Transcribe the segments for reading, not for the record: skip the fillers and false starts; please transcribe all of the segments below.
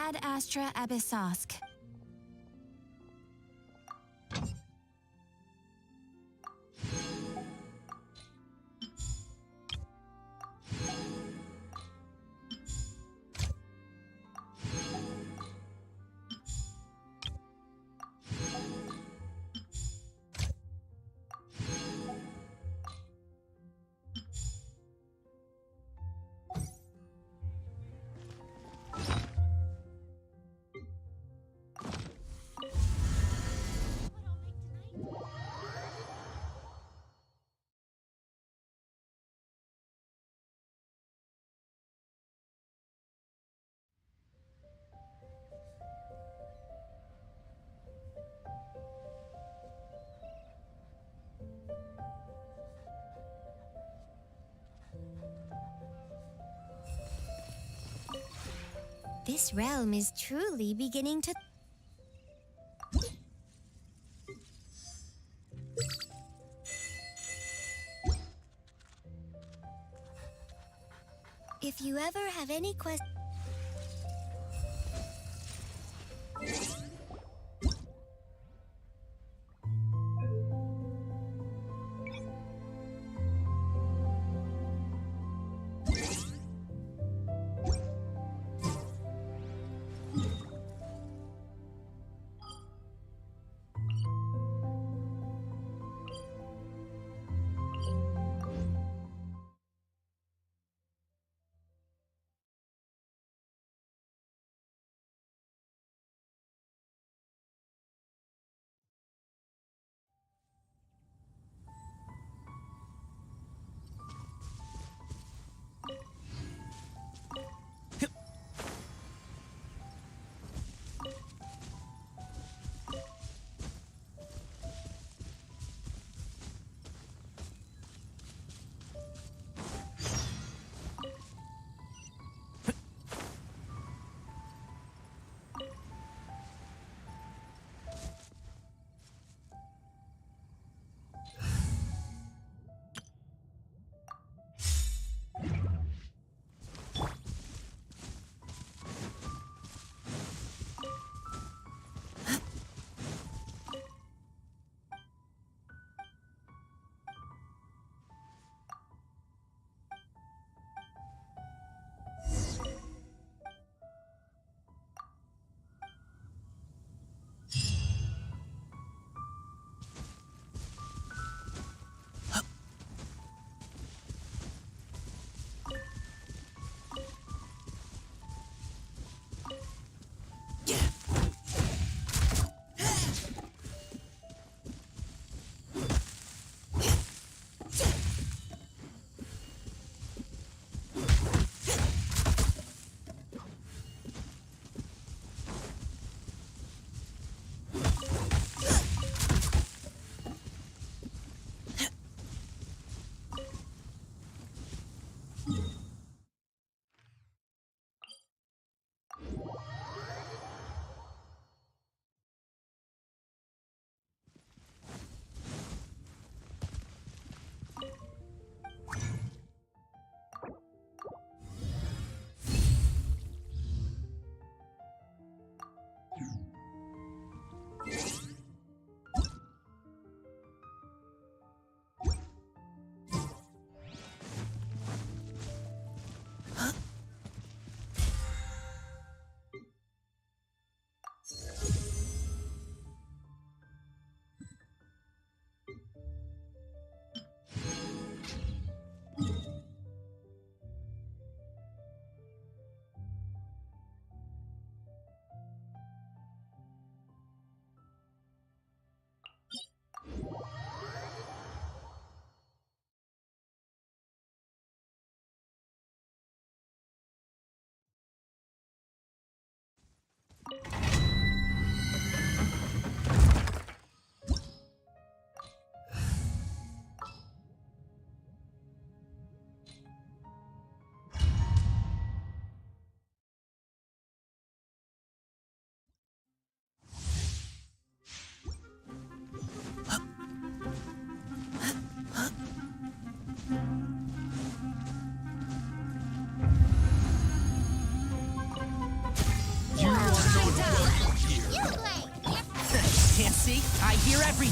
Ad Astra Abyssosk. This realm is truly beginning to... If you ever have any questions...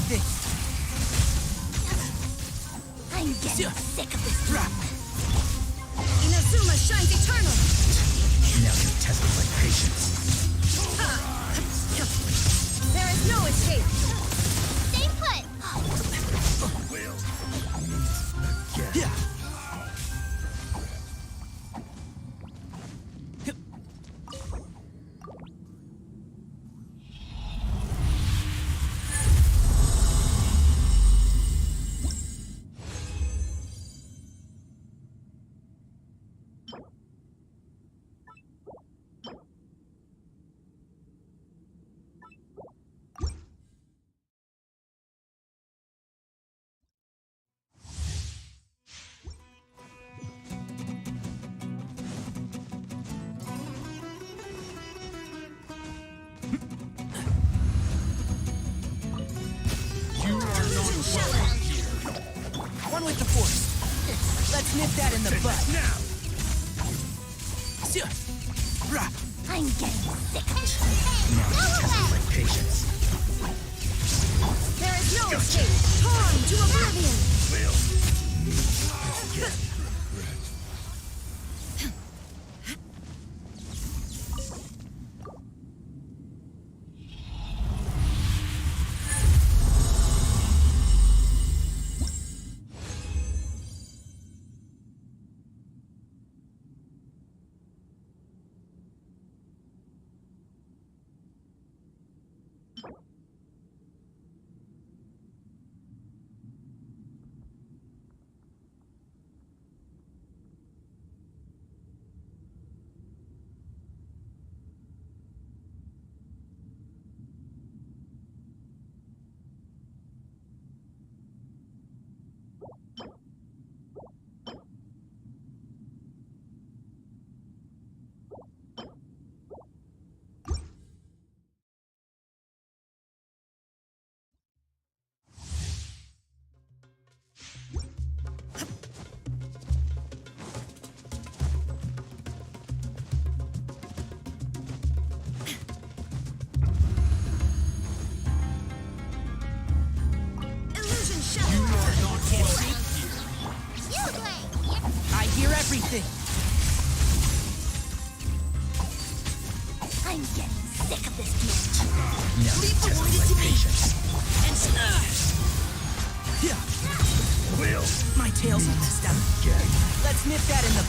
everything! I'm getting sick of this drop. Inazuma shines eternal! Now you're testing my patience. There is no escape! Stay put! Yeah. One with the force. Let's nip that in the butt. Now! I'm getting sick of this. Now you're testing my patience. There is no escape! Torn to oblivion! Illusion shattered! Can't see? You play! I hear everything. I'm getting sick of this glitch. Now you're testing my patience. Yeah. My tail's almost out. Let's nip that in the...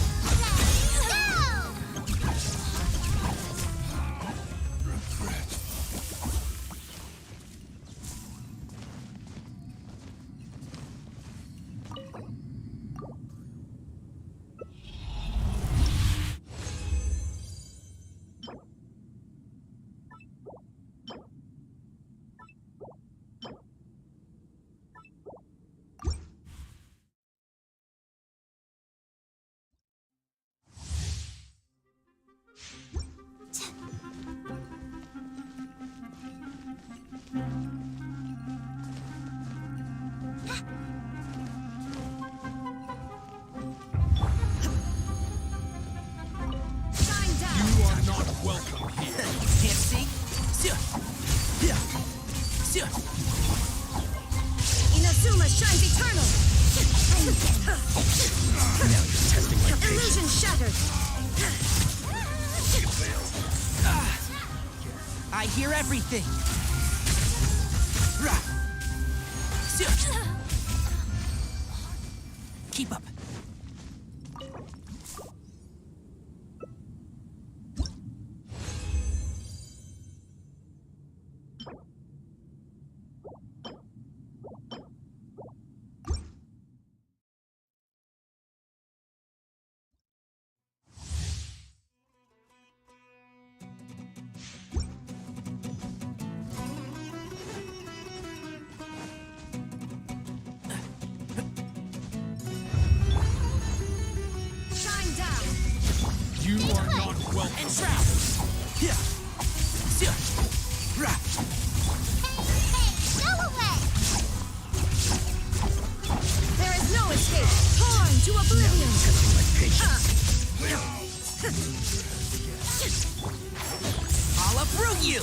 Shine down! You are not welcome here. Can't see? Yeah. Inazuma shines eternal! Now you're testing my patience. Illusion shattered! I hear everything. Keep up. Shine down! You are not welcome. And trap. Yeah. Go away! There is no escape! Torn to oblivion! Testing my patience. I'll uproot you.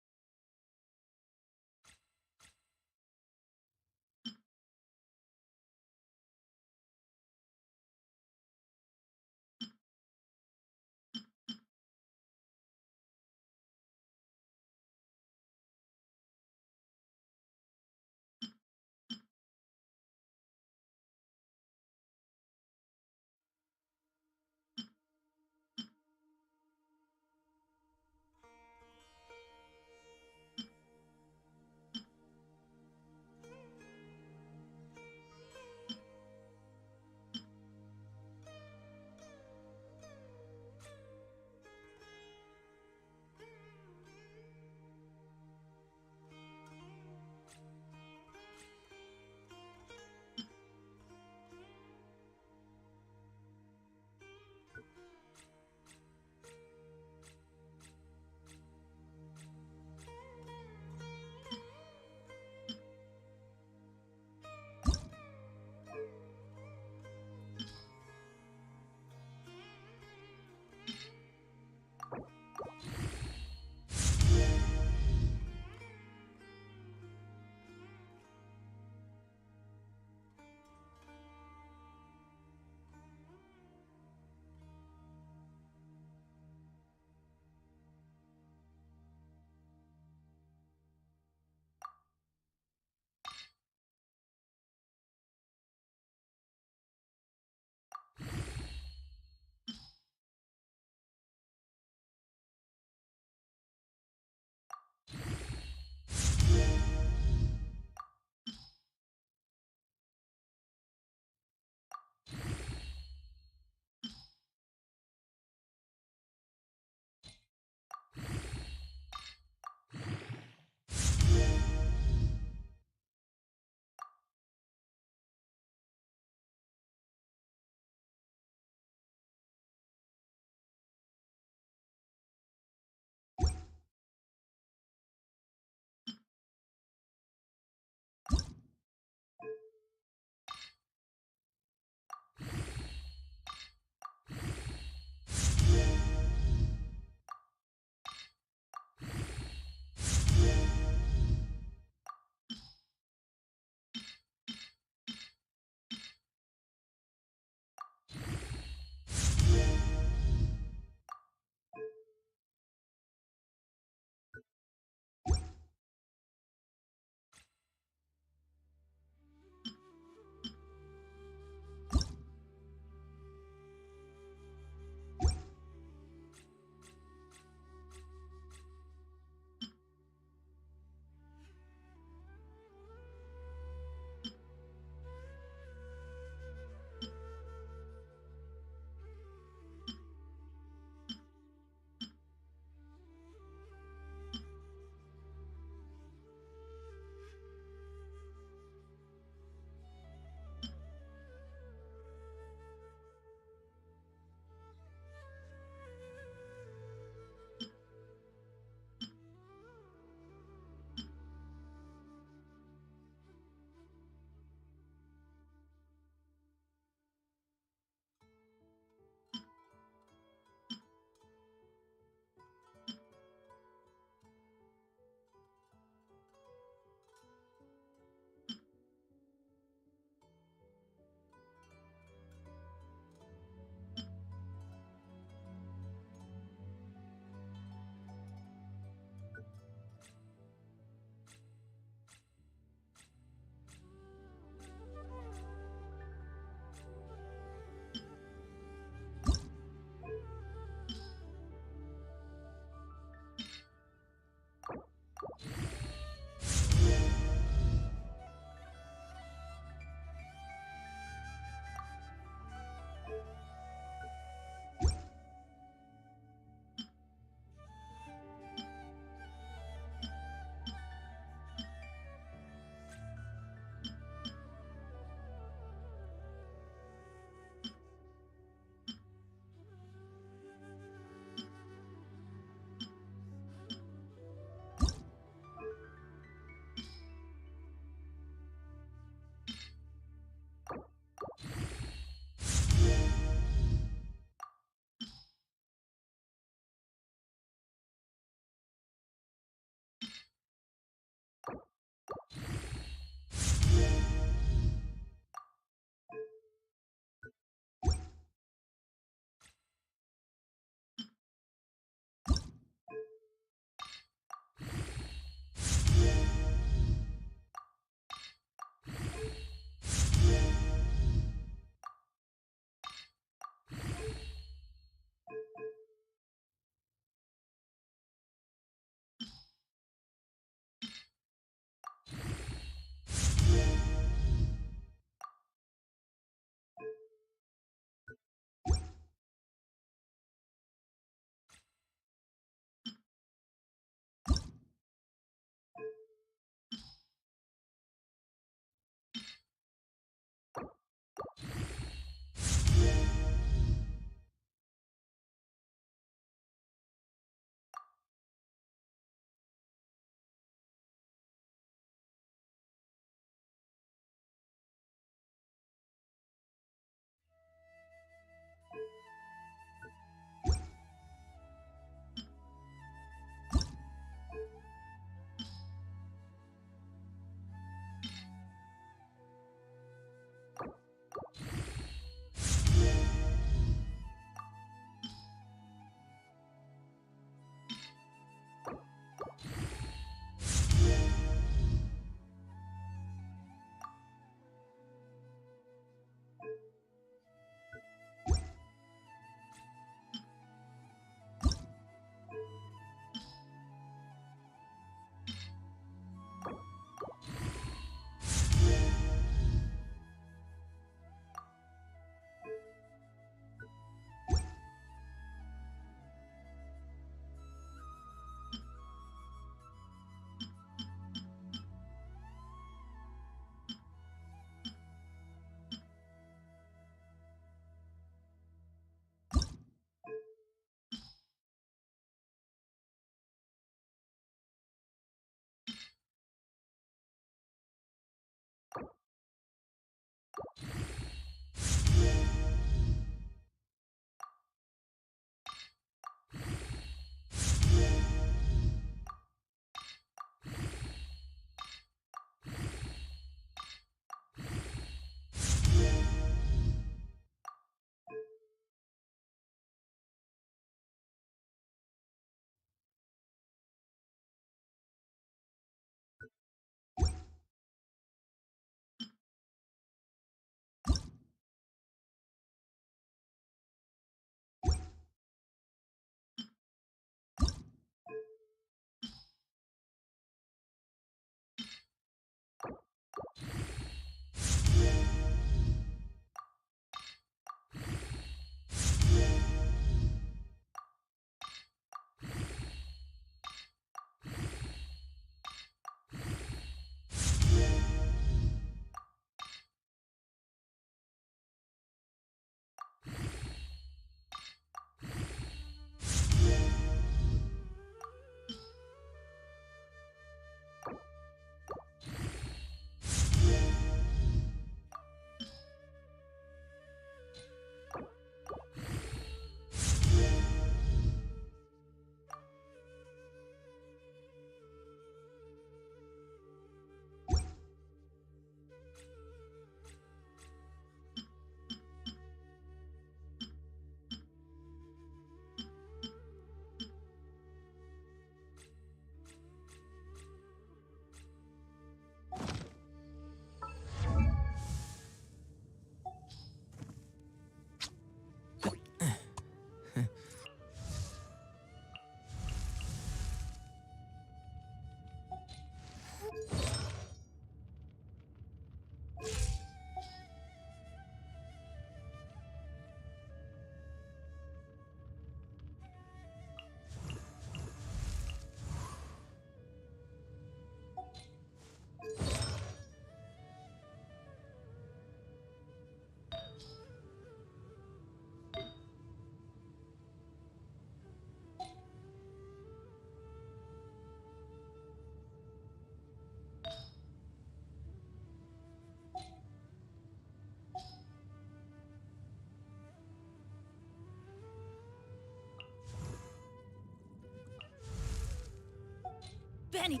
Benny!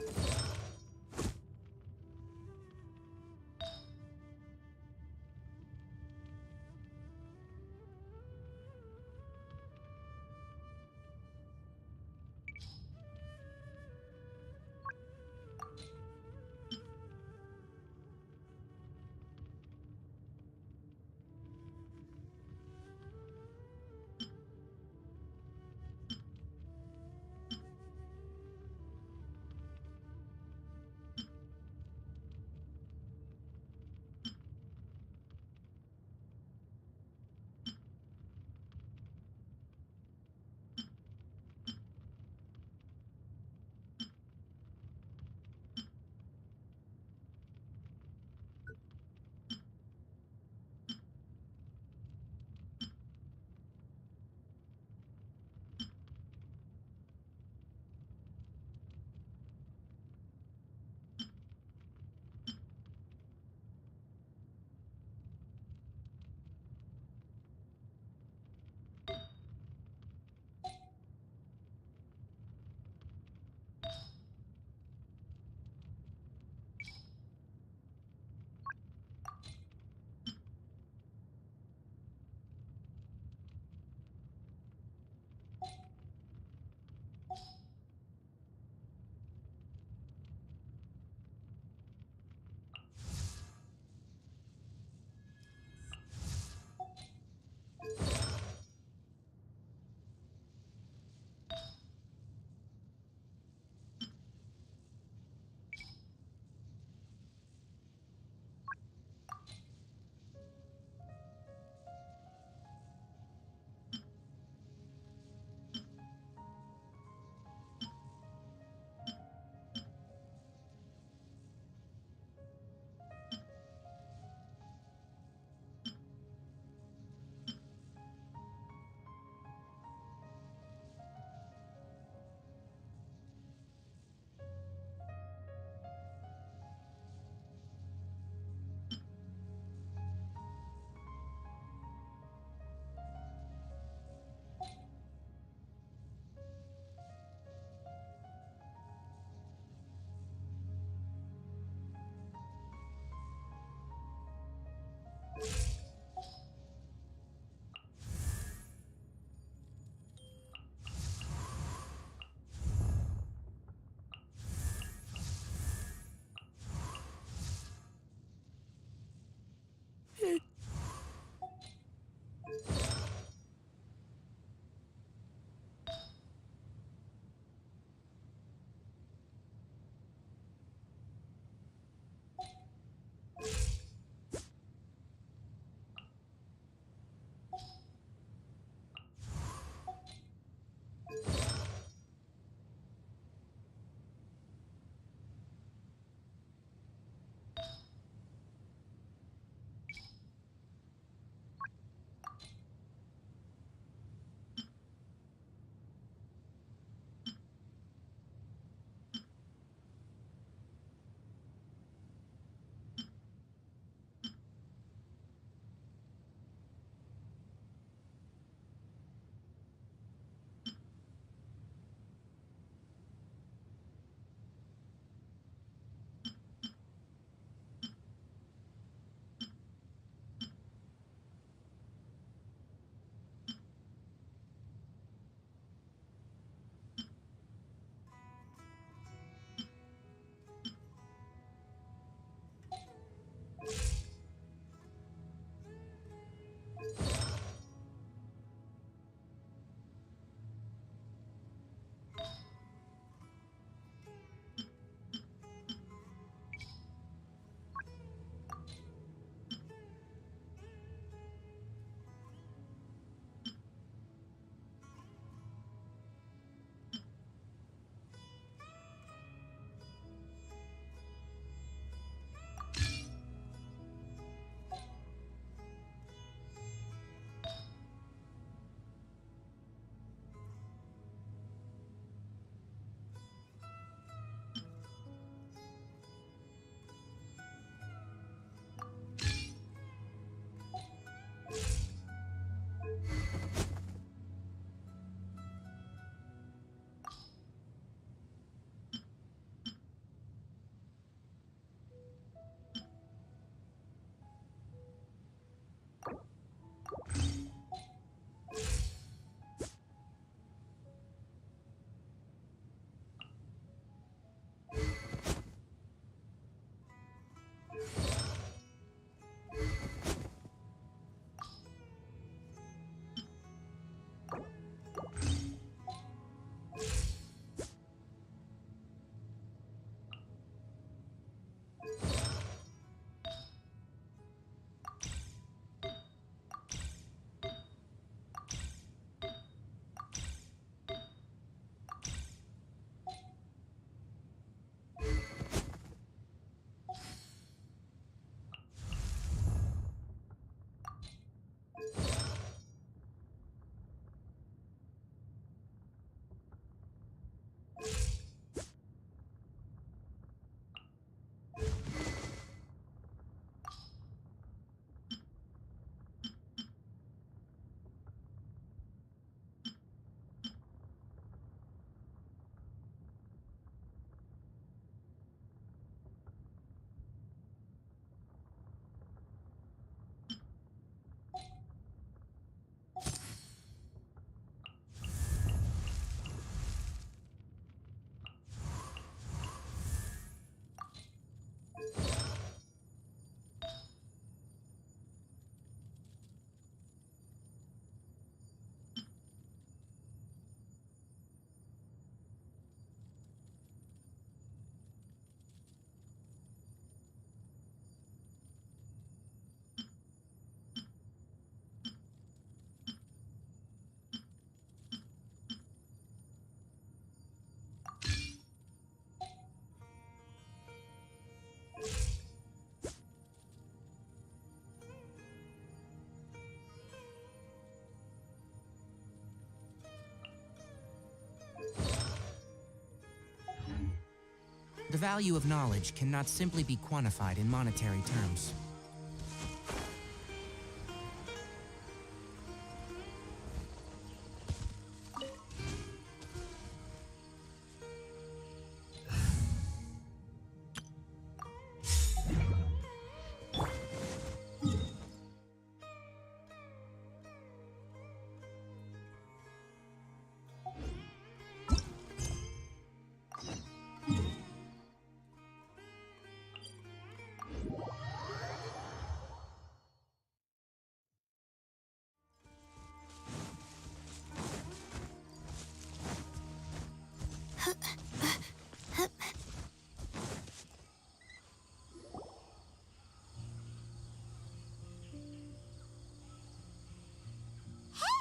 The value of knowledge cannot simply be quantified in monetary terms.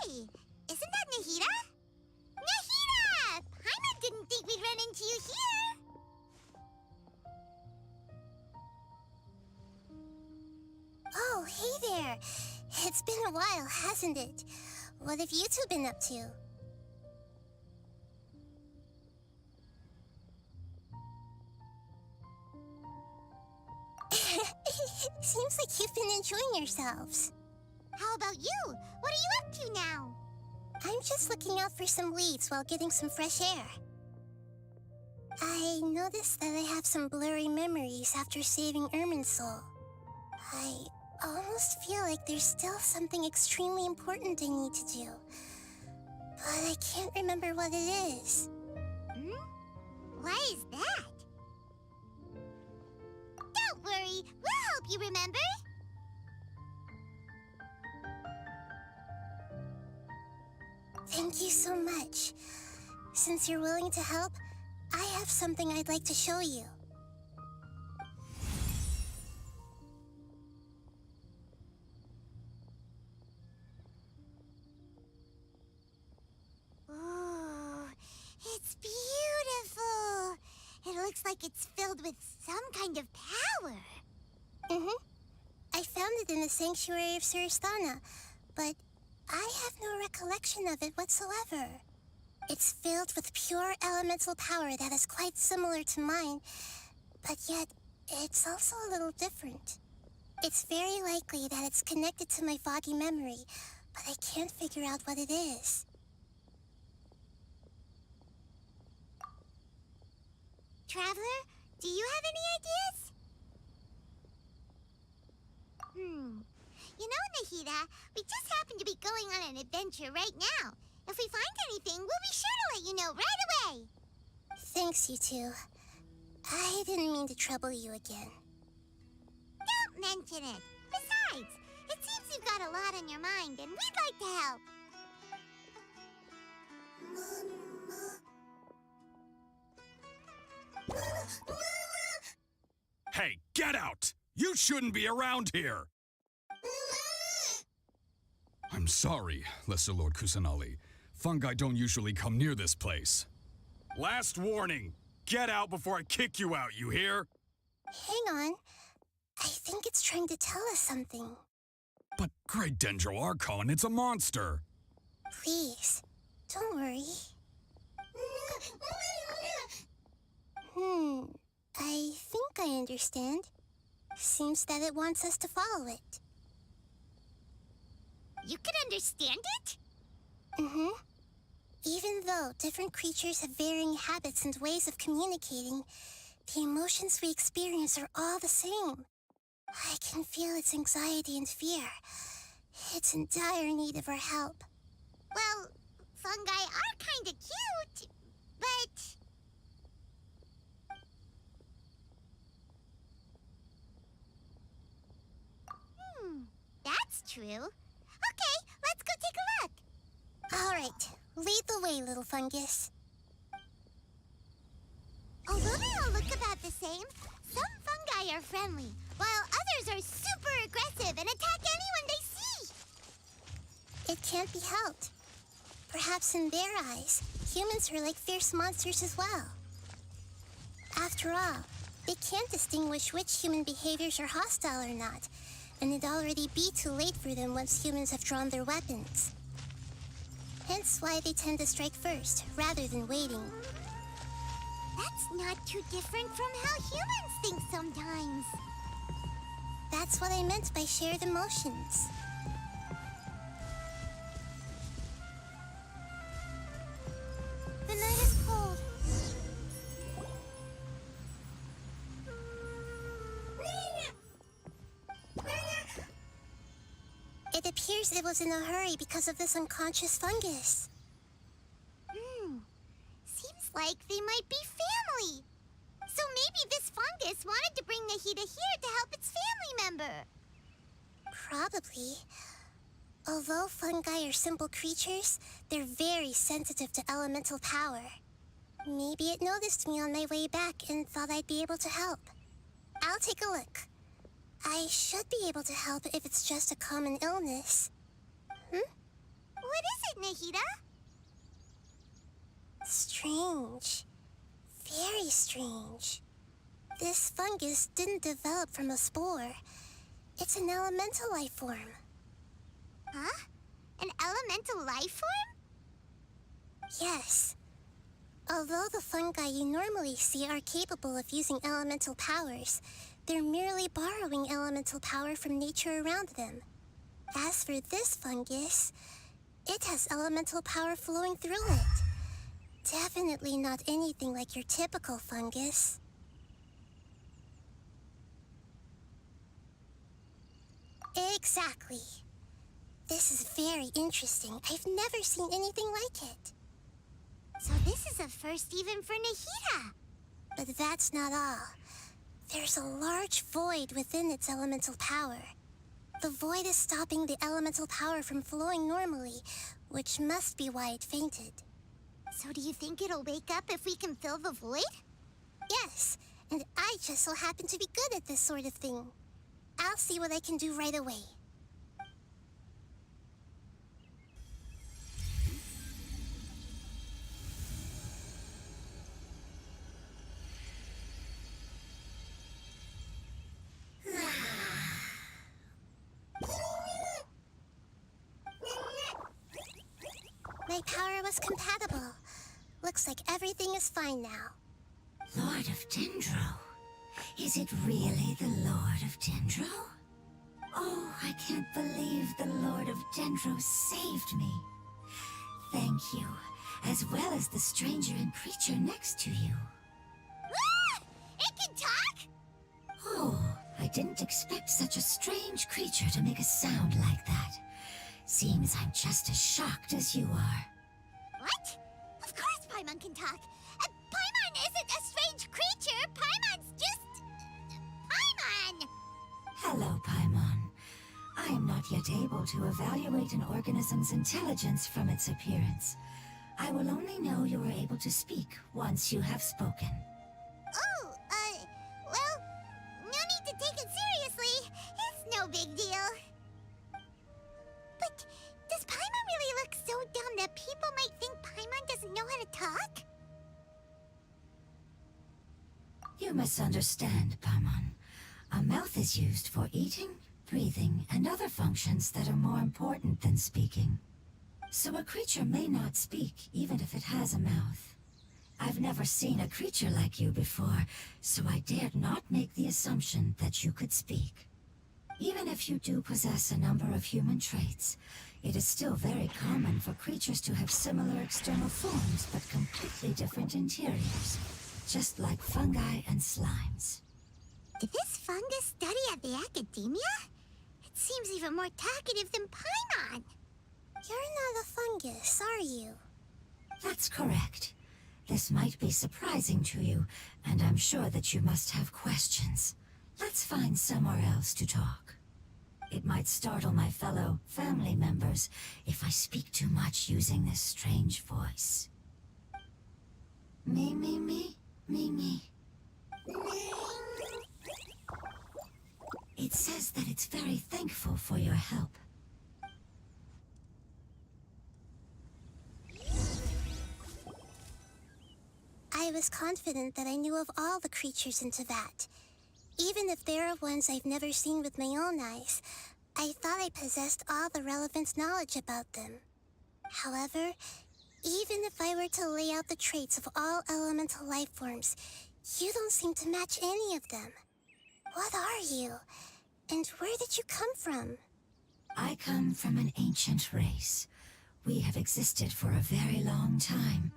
Hey, isn't that Nahida? Nahida! Paimon didn't think we'd run into you here. Oh, hey there. It's been a while, hasn't it? What have you two been up to? Seems like you've been enjoying yourselves. How about you? What are you up to now? I'm just looking out for some leads while getting some fresh air. I noticed that I have some blurry memories after saving Ermin's soul. I almost feel like there's still something extremely important I need to do. But I can't remember what it is. Why is that? Don't worry, we'll help you remember. Thank you so much. Since you're willing to help, I have something I'd like to show you. Ooh, it's beautiful. It looks like it's filled with some kind of power. I found it in the sanctuary of Suristana, but I have no recollection of it whatsoever. It's filled with pure elemental power that is quite similar to mine, but yet it's also a little different. It's very likely that it's connected to my foggy memory, but I can't figure out what it is. Traveler, do you have any ideas? You know, Nahida, we just happen to be going on an adventure right now. If we find anything, we'll be sure to let you know right away. Thanks, you two. I didn't mean to trouble you again. Don't mention it. Besides, it seems you've got a lot on your mind, and we'd like to help. Hey, get out! You shouldn't be around here! I'm sorry, Lesser Lord Kusanali. Fungi don't usually come near this place. Last warning! Get out before I kick you out, you hear? Hang on. I think it's trying to tell us something. But Great Dendro Archon, it's a monster! Please, don't worry. I think I understand. Seems that it wants us to follow it. You can understand it? Even though different creatures have varying habits and ways of communicating, the emotions we experience are all the same. I can feel its anxiety and fear. It's in dire need of our help. Well, fungi are kinda cute, but... That's true. Okay, let's go take a look. All right, lead the way, little fungus. Although they all look about the same, some fungi are friendly, while others are super aggressive and attack anyone they see. It can't be helped. Perhaps in their eyes, humans are like fierce monsters as well. After all, they can't distinguish which human behaviors are hostile or not, and it'd already be too late for them once humans have drawn their weapons. Hence why they tend to strike first, rather than waiting. That's not too different from how humans think sometimes. That's what I meant by shared emotions. The night is cold. It appears it was in a hurry because of this unconscious fungus. Seems like they might be family. So maybe this fungus wanted to bring Nahida here to help its family member. Probably. Although fungi are simple creatures, they're very sensitive to elemental power. Maybe it noticed me on my way back and thought I'd be able to help. I'll take a look. I should be able to help if it's just a common illness. What is it, Nahida? Strange. Very strange. This fungus didn't develop from a spore. It's an elemental life form. Huh? An elemental life form? Yes. Although the fungi you normally see are capable of using elemental powers, they're merely borrowing elemental power from nature around them. As for this fungus, it has elemental power flowing through it. Definitely not anything like your typical fungus. Exactly. This is very interesting. I've never seen anything like it. So this is a first even for Nahida. But that's not all. There's a large void within its elemental power. The void is stopping the elemental power from flowing normally, which must be why it fainted. So do you think it'll wake up if we can fill the void? Yes, and I just so happen to be good at this sort of thing. I'll see what I can do right away. My power was compatible. Looks like everything is fine now. Lord of Dendro? Is it really the Lord of Dendro? Oh, I can't believe the Lord of Dendro saved me. Thank you, as well as the stranger and creature next to you. Ah! It can talk? Oh, I didn't expect such a strange creature to make a sound like that. Seems I'm just as shocked as you are. What? Of course Paimon can talk. Paimon isn't a strange creature. Paimon's just... Paimon! Hello, Paimon. I am not yet able to evaluate an organism's intelligence from its appearance. I will only know you are able to speak once you have spoken. Oh, well, no need to take it seriously. It's no big deal. But does Paimon really look so dumb that people might think Paimon doesn't know how to talk? You misunderstand, Paimon. A mouth is used for eating, breathing, and other functions that are more important than speaking. So a creature may not speak, even if it has a mouth. I've never seen a creature like you before, so I dared not make the assumption that you could speak. Even if you do possess a number of human traits, it is still very common for creatures to have similar external forms but completely different interiors, just like fungi and slimes. Did this fungus study at the academia? It seems even more talkative than Paimon. You're not a fungus, are you? That's correct. This might be surprising to you, and I'm sure that you must have questions. Let's find somewhere else to talk. It might startle my fellow family members if I speak too much using this strange voice. Me, me, me, me, me. It says that it's very thankful for your help. I was confident that I knew of all the creatures in Teyvat. Even if there are ones I've never seen with my own eyes, I thought I possessed all the relevant knowledge about them. However, Even if I were to lay out the traits of all elemental life forms, you don't seem to match any of them. What are you? And where did you come from? I come from an ancient race. We have existed for a very long time,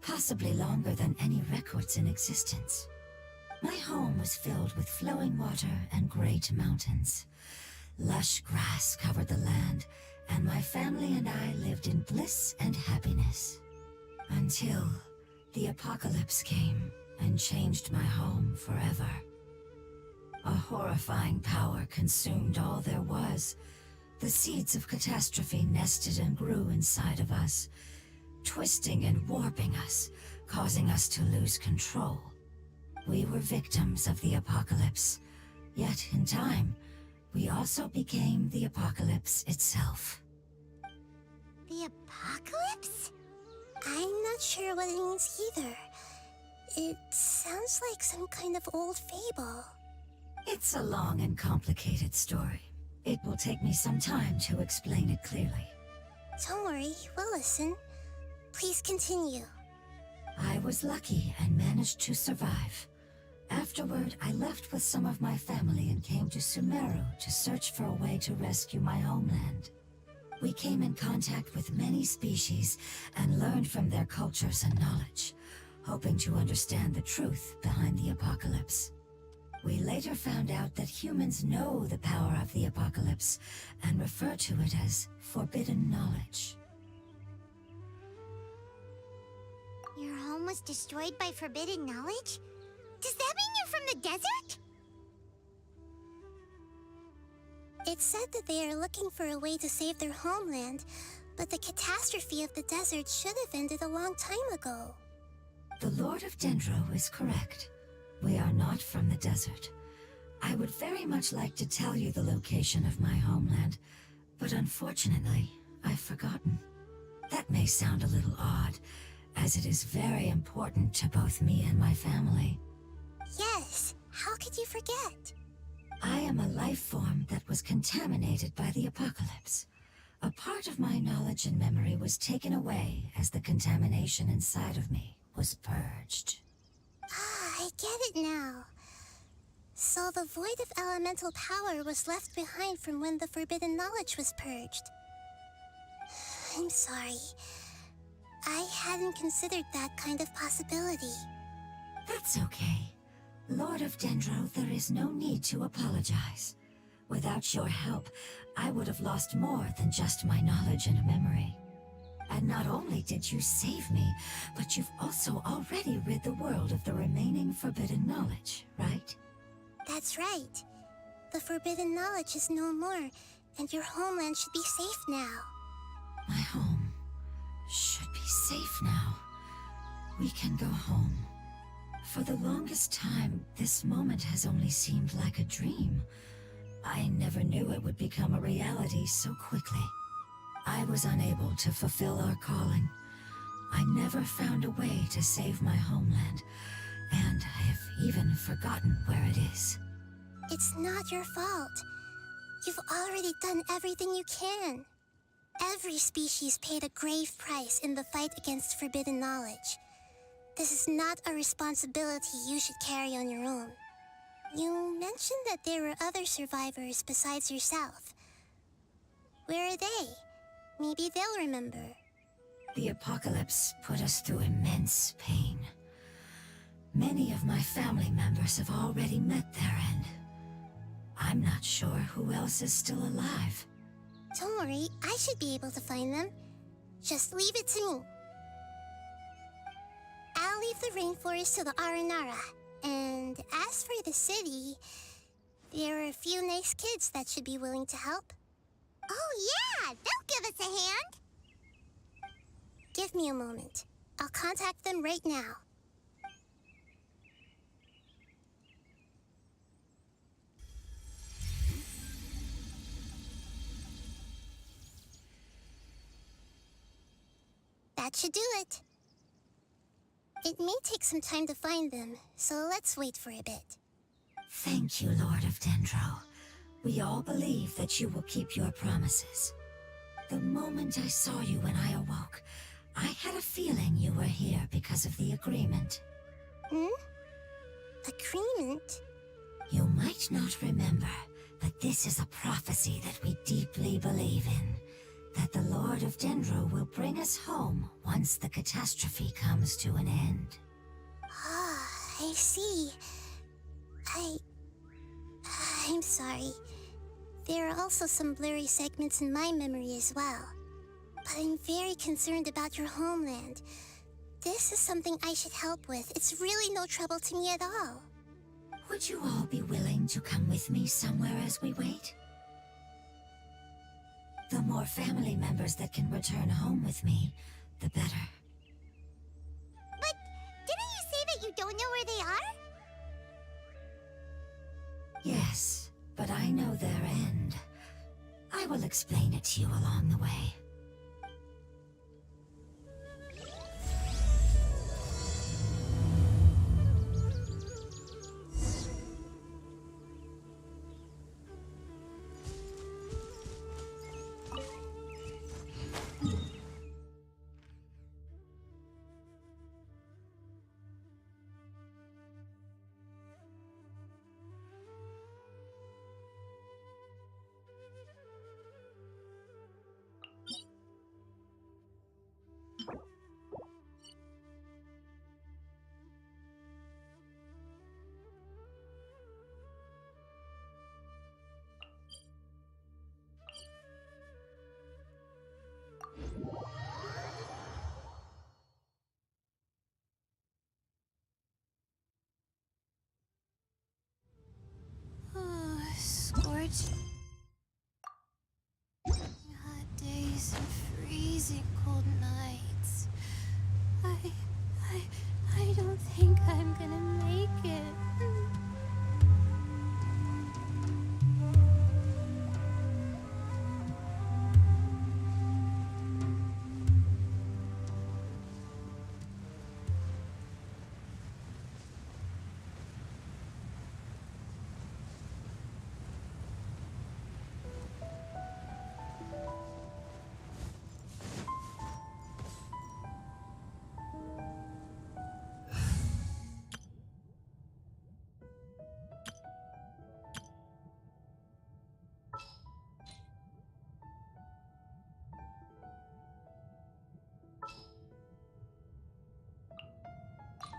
possibly longer than any records in existence. My home was filled with flowing water and great mountains. Lush grass covered the land, and my family and I lived in bliss and happiness. Until the apocalypse came and changed my home forever. A horrifying power consumed all there was. The seeds of catastrophe nested and grew inside of us, twisting and warping us, causing us to lose control. We were victims of the apocalypse, yet in time, we also became the apocalypse itself. The apocalypse? I'm not sure what it means either. It sounds like some kind of old fable. It's a long and complicated story. It will take me some time to explain it clearly. Don't worry, we'll listen. Please continue. I was lucky and managed to survive. Afterward, I left with some of my family and came to Sumeru to search for a way to rescue my homeland. We came in contact with many species and learned from their cultures and knowledge, hoping to understand the truth behind the apocalypse. We later found out that humans know the power of the apocalypse and refer to it as forbidden knowledge. Your home was destroyed by forbidden knowledge? Does that mean you're from the desert? It said that they are looking for a way to save their homeland, but the catastrophe of the desert should have ended a long time ago. The Lord of Dendro is correct. We are not from the desert. I would very much like to tell you the location of my homeland, but unfortunately, I've forgotten. That may sound a little odd, as it is very important to both me and my family. Yes, how could you forget? I am a life form that was contaminated by the apocalypse. A part of my knowledge and memory was taken away as the contamination inside of me was purged. Ah, I get it now. So the void of elemental power was left behind from when the forbidden knowledge was purged. I'm sorry. I hadn't considered that kind of possibility. That's okay. Lord of Dendro, there is no need to apologize. Without your help, I would have lost more than just my knowledge and memory. And not only did you save me, but you've also already rid the world of the remaining forbidden knowledge, right? That's right. The forbidden knowledge is no more, and your homeland should be safe now. My home should be safe now. We can go home. For the longest time, this moment has only seemed like a dream. I never knew it would become a reality so quickly. I was unable to fulfill our calling. I never found a way to save my homeland, and I have even forgotten where it is. It's not your fault. You've already done everything you can. Every species paid a grave price in the fight against forbidden knowledge. This is not a responsibility you should carry on your own. You mentioned that there were other survivors besides yourself. Where are they? Maybe they'll remember. The apocalypse put us through immense pain. Many of my family members have already met their end. I'm not sure who else is still alive. Don't worry, I should be able to find them. Just leave it to me. I'll leave the rainforest to the Aranara. And as for the city, there are a few nice kids that should be willing to help. Oh yeah, they'll give us a hand. Give me a moment. I'll contact them right now. That should do it. It may take some time to find them, so let's wait for a bit. Thank you, Lord of Dendro. We all believe that you will keep your promises. The moment I saw you when I awoke, I had a feeling you were here because of the agreement. Agreement? You might not remember, but this is a prophecy that we deeply believe in. That the Lord of Dendro will bring us home once the catastrophe comes to an end. Ah, I see. I'm sorry. There are also some blurry segments in my memory as well. But I'm very concerned about your homeland. This is something I should help with. It's really no trouble to me at all. Would you all be willing to come with me somewhere as we wait? The more family members that can return home with me, the better. But didn't you say that you don't know where they are? Yes, but I know their end. I will explain it to you along the way. Scorch. Hot days and freezing cold nights. I don't think I'm gonna make it.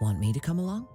Want me to come along?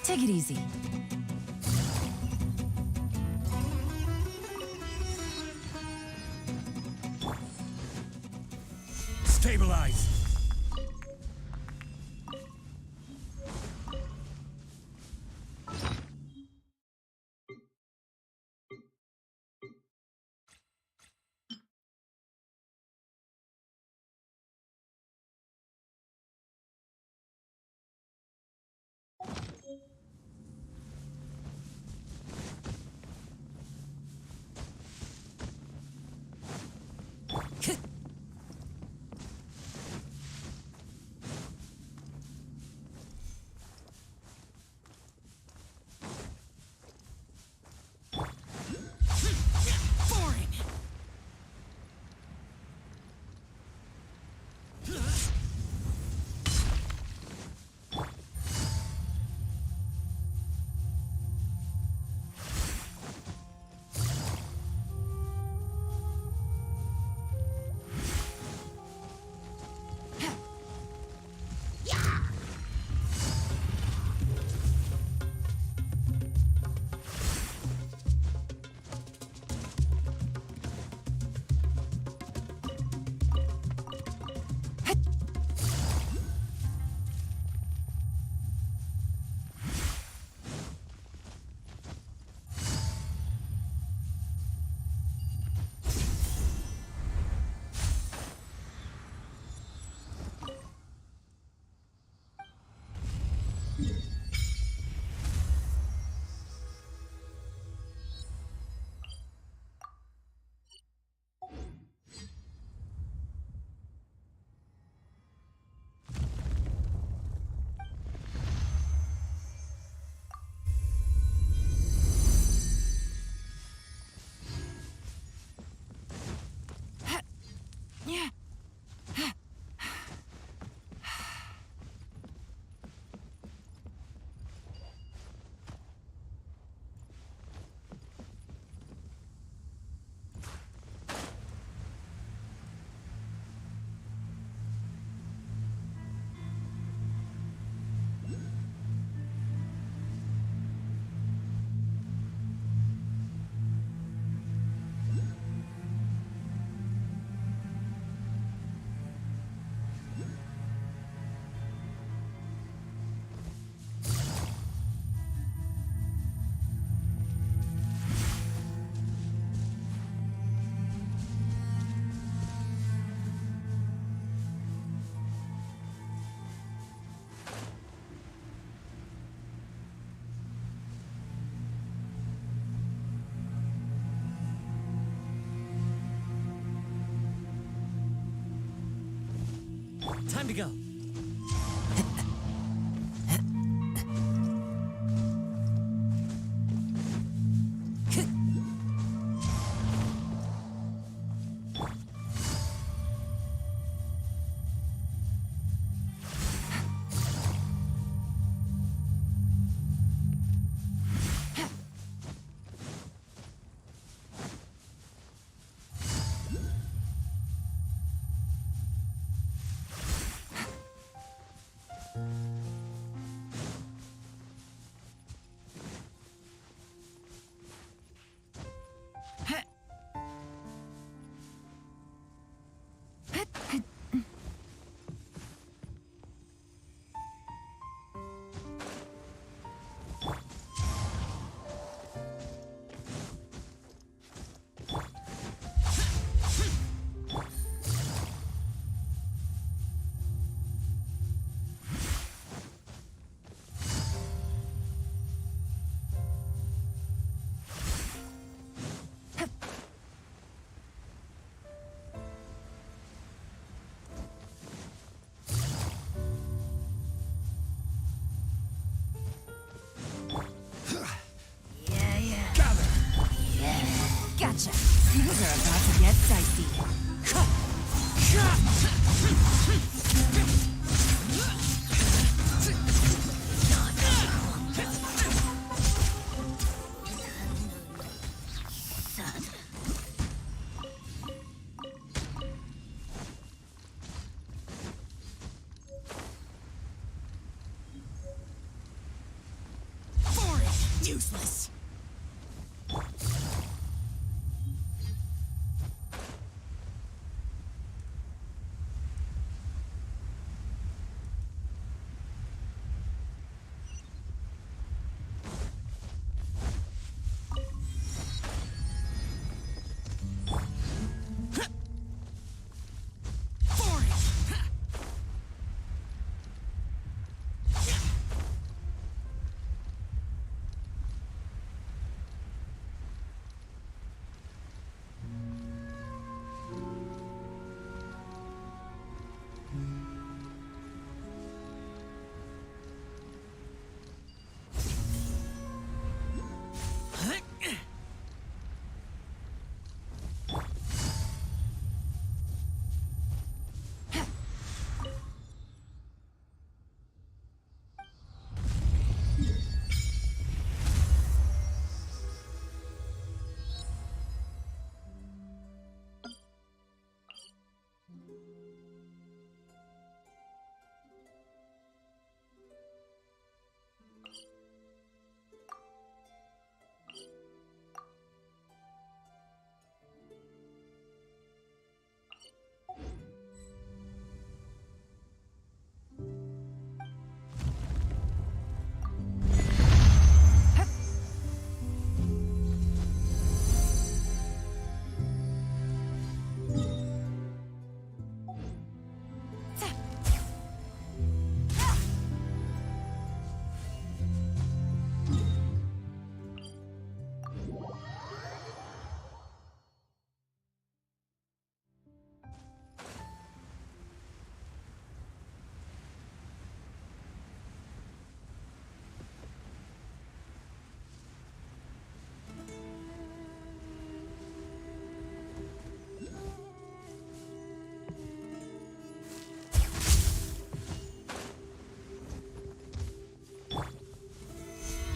Take it easy. Stabilize! Time to go.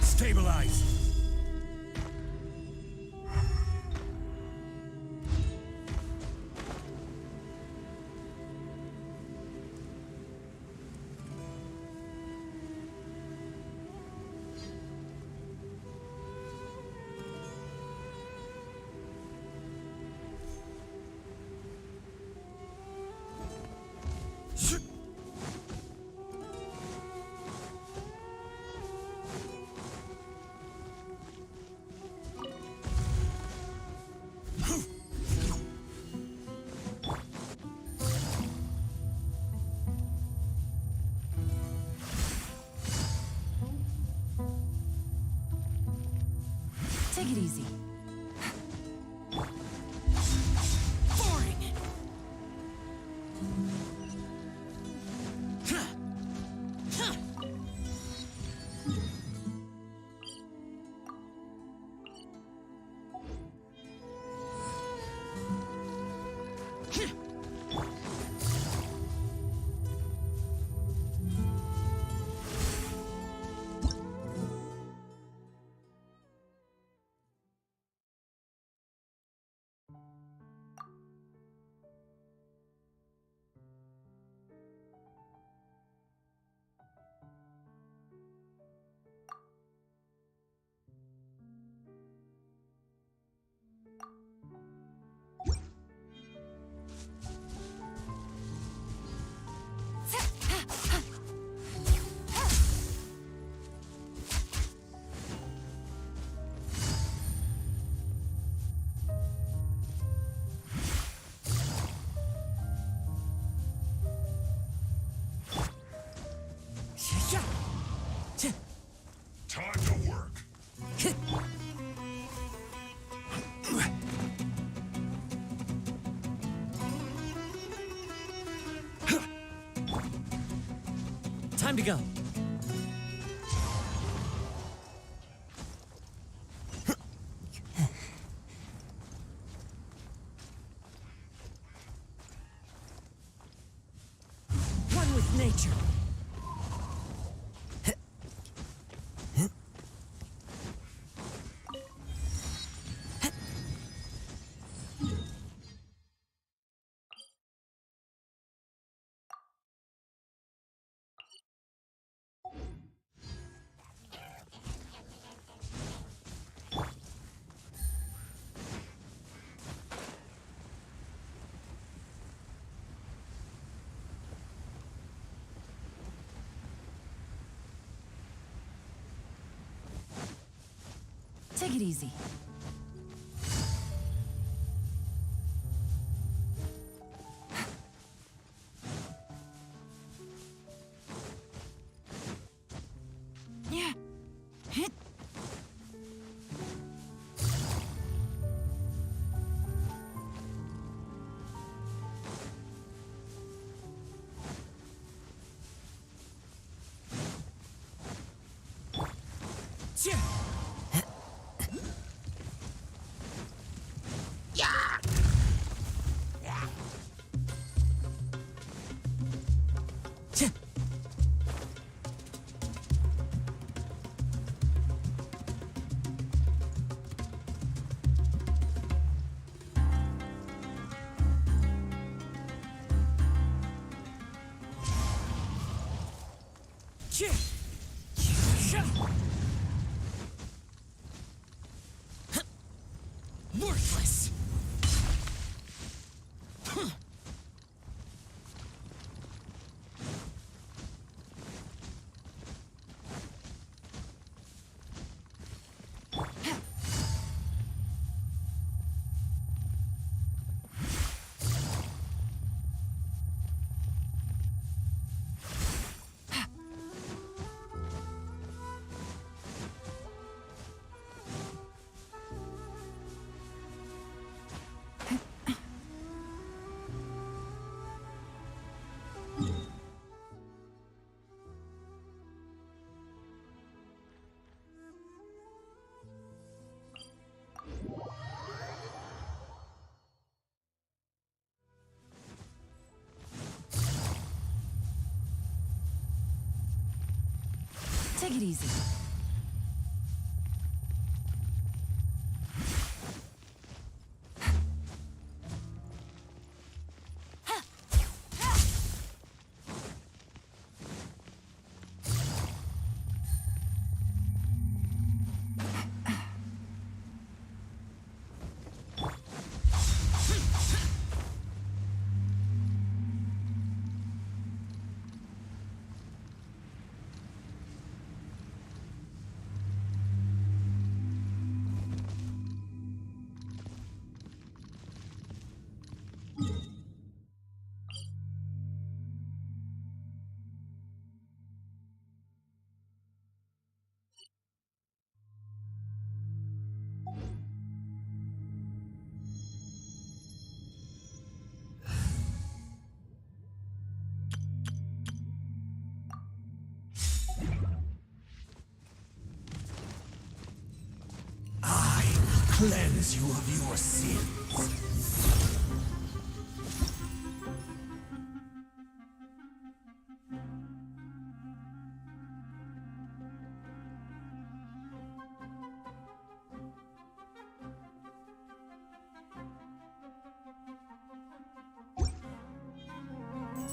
Stabilize! Take it easy. Time to work. Time to go. One with nature. Take it easy. Yeah. Hit. Yeah. Worthless! Take it easy. Cleanse you of your sins.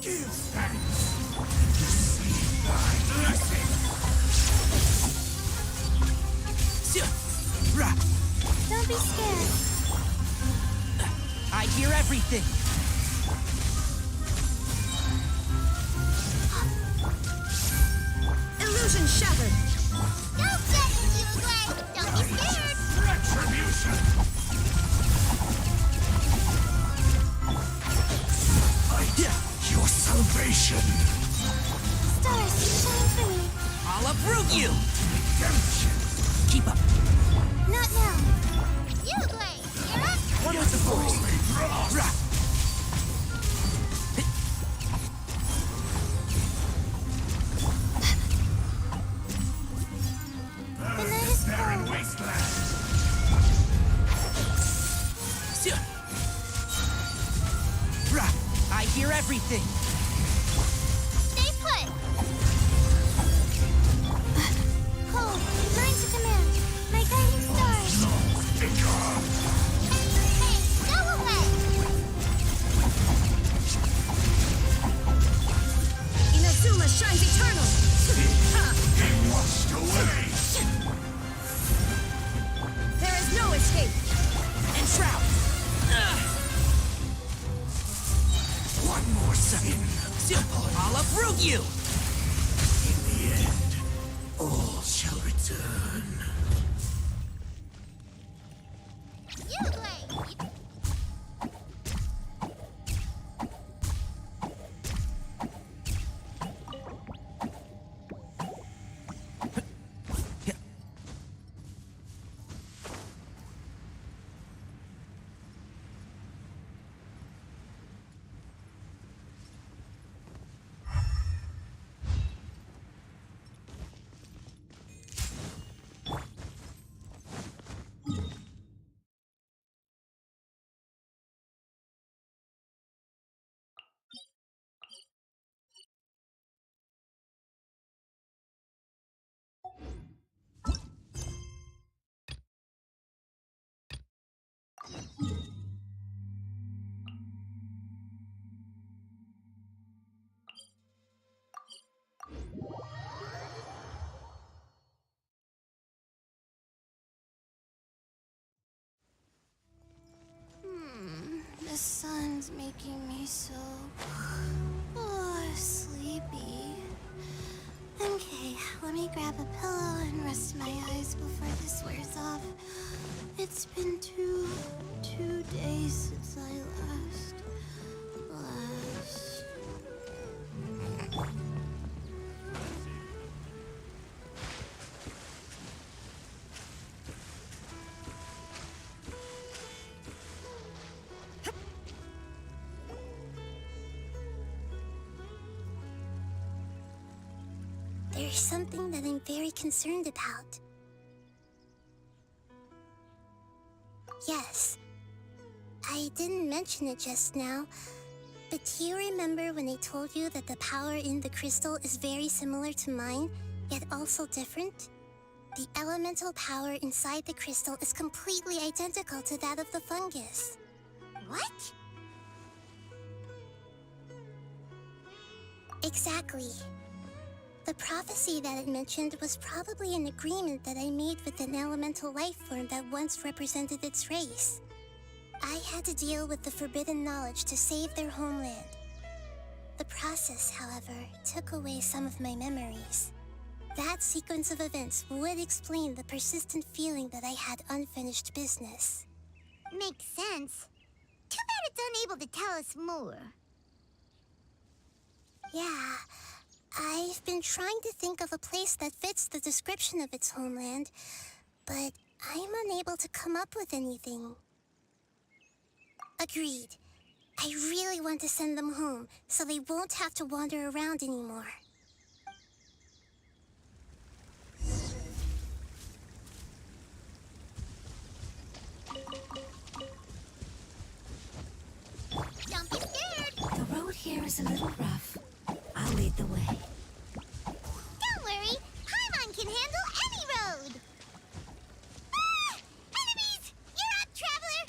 Give thanks and receive thy blessing. Don't be scared. I hear everything. Illusion shattered. Don't get it, you Gray. Don't be scared. Retribution. I your salvation. Stars, shine for me. I'll uproot you. Redemption. Keep up. Not now. You Gray, you're up. One with the force. Rah. The night is Barren cold. wasteland. Rah. I hear everything. Stay put. Cold, line to command. My guiding stars. Hey, go away. Inazuma shines eternal. He washed away. There is no escape. Enshroud. One more sin. I'll uproot you. In the end, all shall return. You Gray. making me so sleepy. Okay, let me grab a pillow and rest my eyes before this wears off. It's been two days since I last. There's something that I'm very concerned about. Yes, I didn't mention it just now, but do you remember when I told you that the power in the crystal is very similar to mine, yet also different? The elemental power inside the crystal is completely identical to that of the fungus. What? Exactly. The prophecy that it mentioned was probably an agreement that I made with an elemental life form that once represented its race. I had to deal with the forbidden knowledge to save their homeland. The process, however, took away some of my memories. That sequence of events would explain the persistent feeling that I had unfinished business. Makes sense. Too bad it's unable to tell us more. Yeah, I've been trying to think of a place that fits the description of its homeland, but I'm unable to come up with anything. Agreed. I really want to send them home, so they won't have to wander around anymore. Don't be scared! The road here is a little rough. I'll lead the way. Don't worry! Paimon can handle any road! Ah! Enemies! You're up, traveler!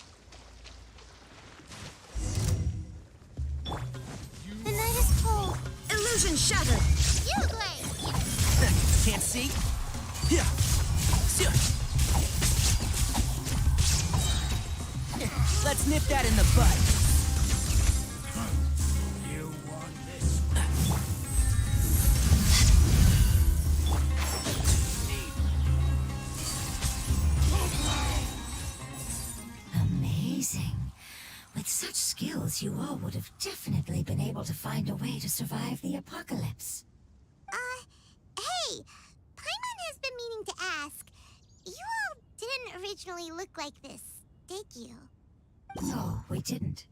The night is cold. Illusion shattered! You blade! Can't see? Yeah. Let's nip that in the bud. You want this? Amazing. With such skills, you all would have definitely been able to find a way to survive the apocalypse. Hey! Paimon has been meaning to ask. You all didn't originally look like this, did you? No, we didn't.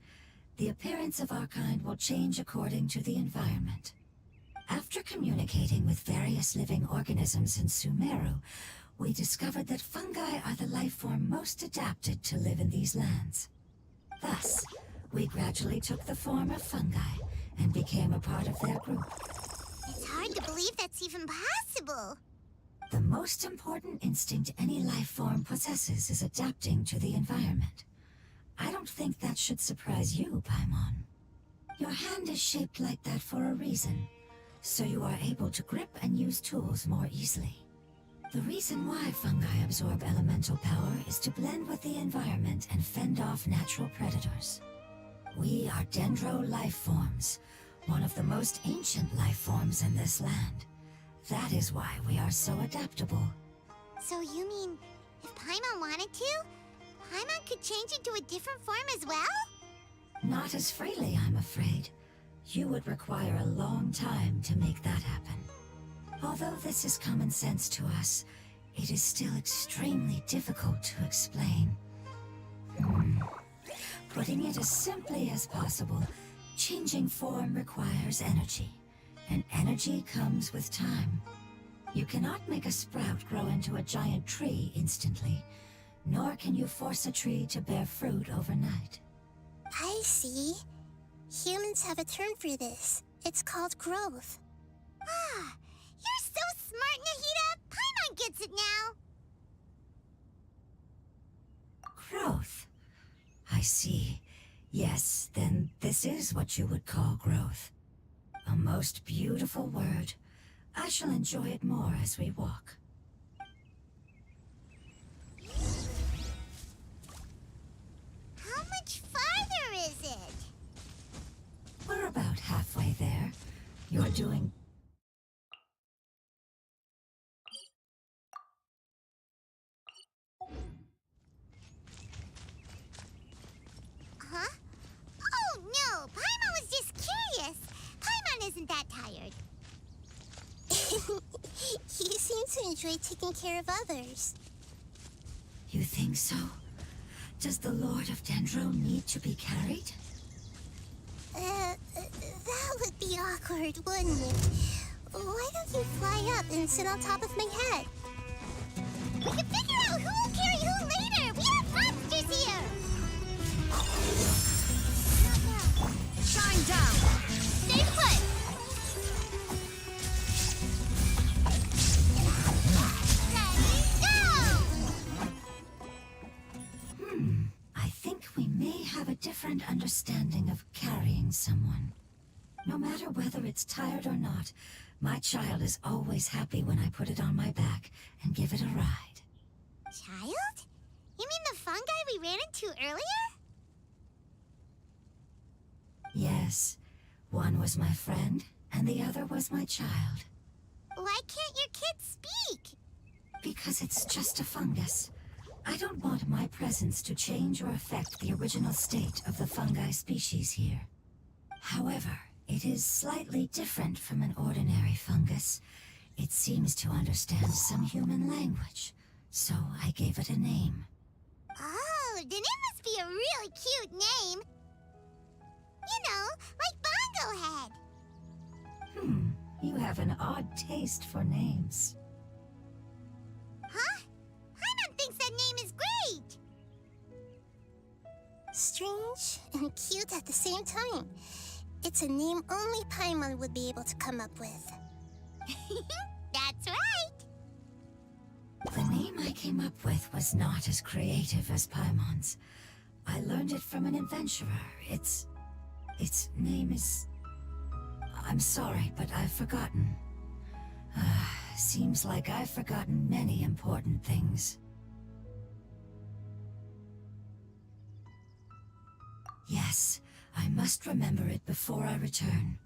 The appearance of our kind will change according to the environment. After communicating with various living organisms in Sumeru, we discovered that fungi are the life form most adapted to live in these lands. Thus, we gradually took the form of fungi and became a part of their group. It's hard to believe that's even possible. The most important instinct any life form possesses is adapting to the environment. I don't think that should surprise you, Paimon. Your hand is shaped like that for a reason, so you are able to grip and use tools more easily. The reason why fungi absorb elemental power is to blend with the environment and fend off natural predators. We are dendro life forms, one of the most ancient life forms in this land. That is why we are so adaptable. So you mean, if Paimon wanted to, Paimon could change into a different form as well? Not as freely, I'm afraid. You would require a long time to make that happen. Although this is common sense to us, it is still extremely difficult to explain. Putting it as simply as possible, changing form requires energy, and energy comes with time. You cannot make a sprout grow into a giant tree instantly, nor can you force a tree to bear fruit overnight. I see. Humans have a term for this. It's called growth. Ah, you're so smart, Nahida! Paimon gets it now! Growth. I see. Yes, then this is what you would call growth. A most beautiful word. I shall enjoy it more as we walk. How much farther is it? You're doing... Huh? Oh no! Paimon was just curious. Paimon isn't that tired. You seem to enjoy taking care of others. You think so? Does the Lord of Dendro need to be carried? That would be awkward, wouldn't it? Why don't you fly up and sit on top of my head? We can figure out who will carry who later! We have monsters here! Not now. Shine down! Stay put! Ready, go! I think we may have a different understanding of carrying someone. No matter whether it's tired or not, my child is always happy when I put it on my back and give it a ride. Child? You mean the fungi we ran into earlier? Yes, one was my friend, and the other was my child. Why can't your kid speak? Because it's just a fungus. I don't want my presence to change or affect the original state of the fungi species here. However, it is slightly different from an ordinary fungus. It seems to understand some human language, so I gave it a name. Oh, then it must be a really cute name. You know, like Bongo Head. You have an odd taste for names. Huh? Paimon thinks that name is great. Strange and cute at the same time. It's a name only Paimon would be able to come up with. That's right. The name I came up with was not as creative as Paimon's. I learned it from an adventurer. Its name is... I'm sorry, but I've forgotten. Seems like I've forgotten many important things. Yes, I must remember it before I return.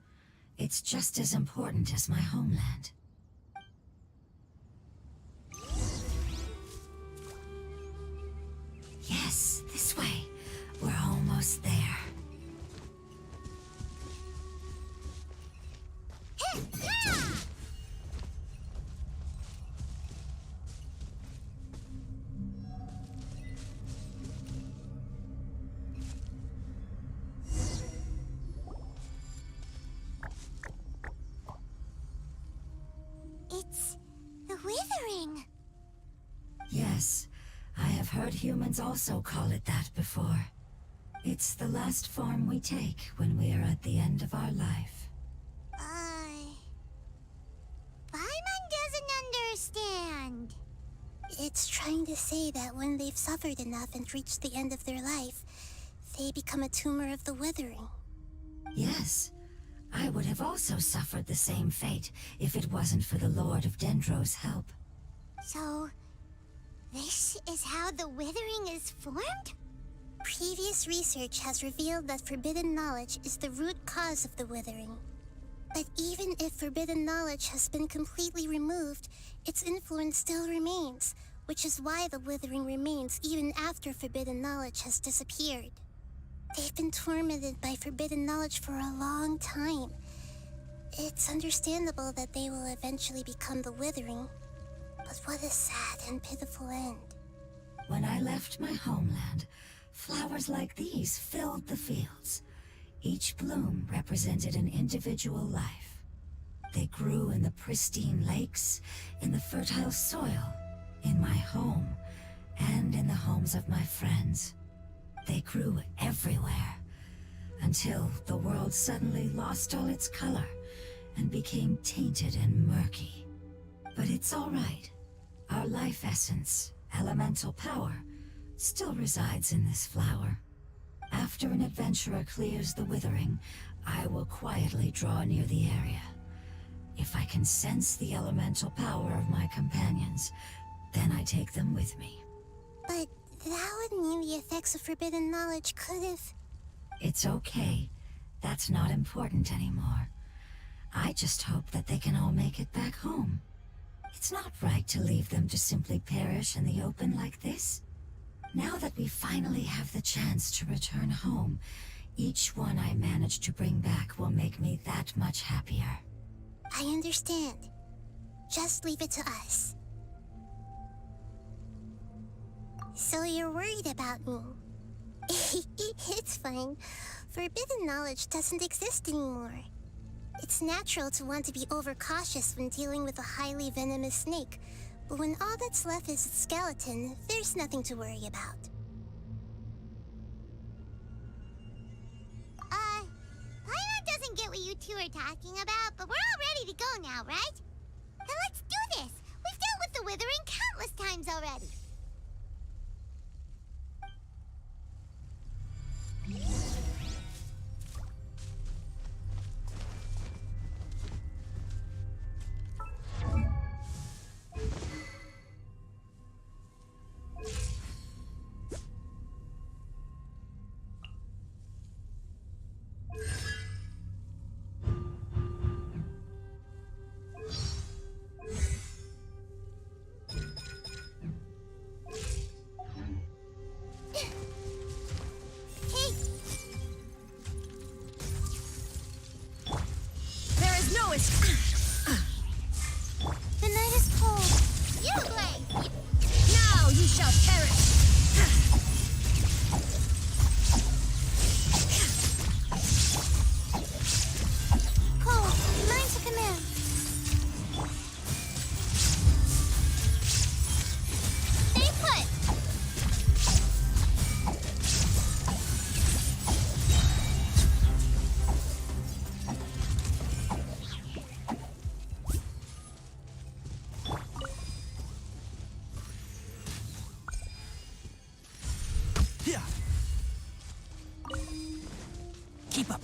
It's just as important as my homeland. Yes, this way. We're almost there. It's the withering. Yes, I have heard humans also call it that before. It's the last form we take when we are at the end of our life. Paimon doesn't understand. It's trying to say that when they've suffered enough and reached the end of their life, they become a tumor of the withering. Yes, I would have also suffered the same fate if it wasn't for the Lord of Dendro's help. So, this is how the withering is formed? Previous research has revealed that forbidden knowledge is the root cause of the withering. But even if forbidden knowledge has been completely removed, its influence still remains, which is why the withering remains even after forbidden knowledge has disappeared. They've been tormented by forbidden knowledge for a long time. It's understandable that they will eventually become the withering. But what a sad and pitiful end. When I left my homeland, flowers like these filled the fields. Each bloom represented an individual life. They grew in the pristine lakes, in the fertile soil, in my home, and in the homes of my friends. They grew everywhere, until the world suddenly lost all its color and became tainted and murky. But it's all right. Our life essence, elemental power, still resides in this flower. After an adventurer clears the withering, I will quietly draw near the area. If I can sense the elemental power of my companions, then I take them with me. But that would mean the effects of forbidden knowledge could have... It's okay. That's not important anymore. I just hope that they can all make it back home. It's not right to leave them to simply perish in the open like this. Now that we finally have the chance to return home, each one I manage to bring back will make me that much happier. I understand. Just leave it to us. So you're worried about me? It's fine. Forbidden knowledge doesn't exist anymore. It's natural to want to be overcautious when dealing with a highly venomous snake, but when all that's left is its skeleton, there's nothing to worry about. Paimon doesn't get what you two are talking about, but we're all ready to go now, right? Then let's do this! We've dealt with the Withering countless times already! The night is cold. You play! Now you shall perish! Cold, mine to command. Stay put! Keep up.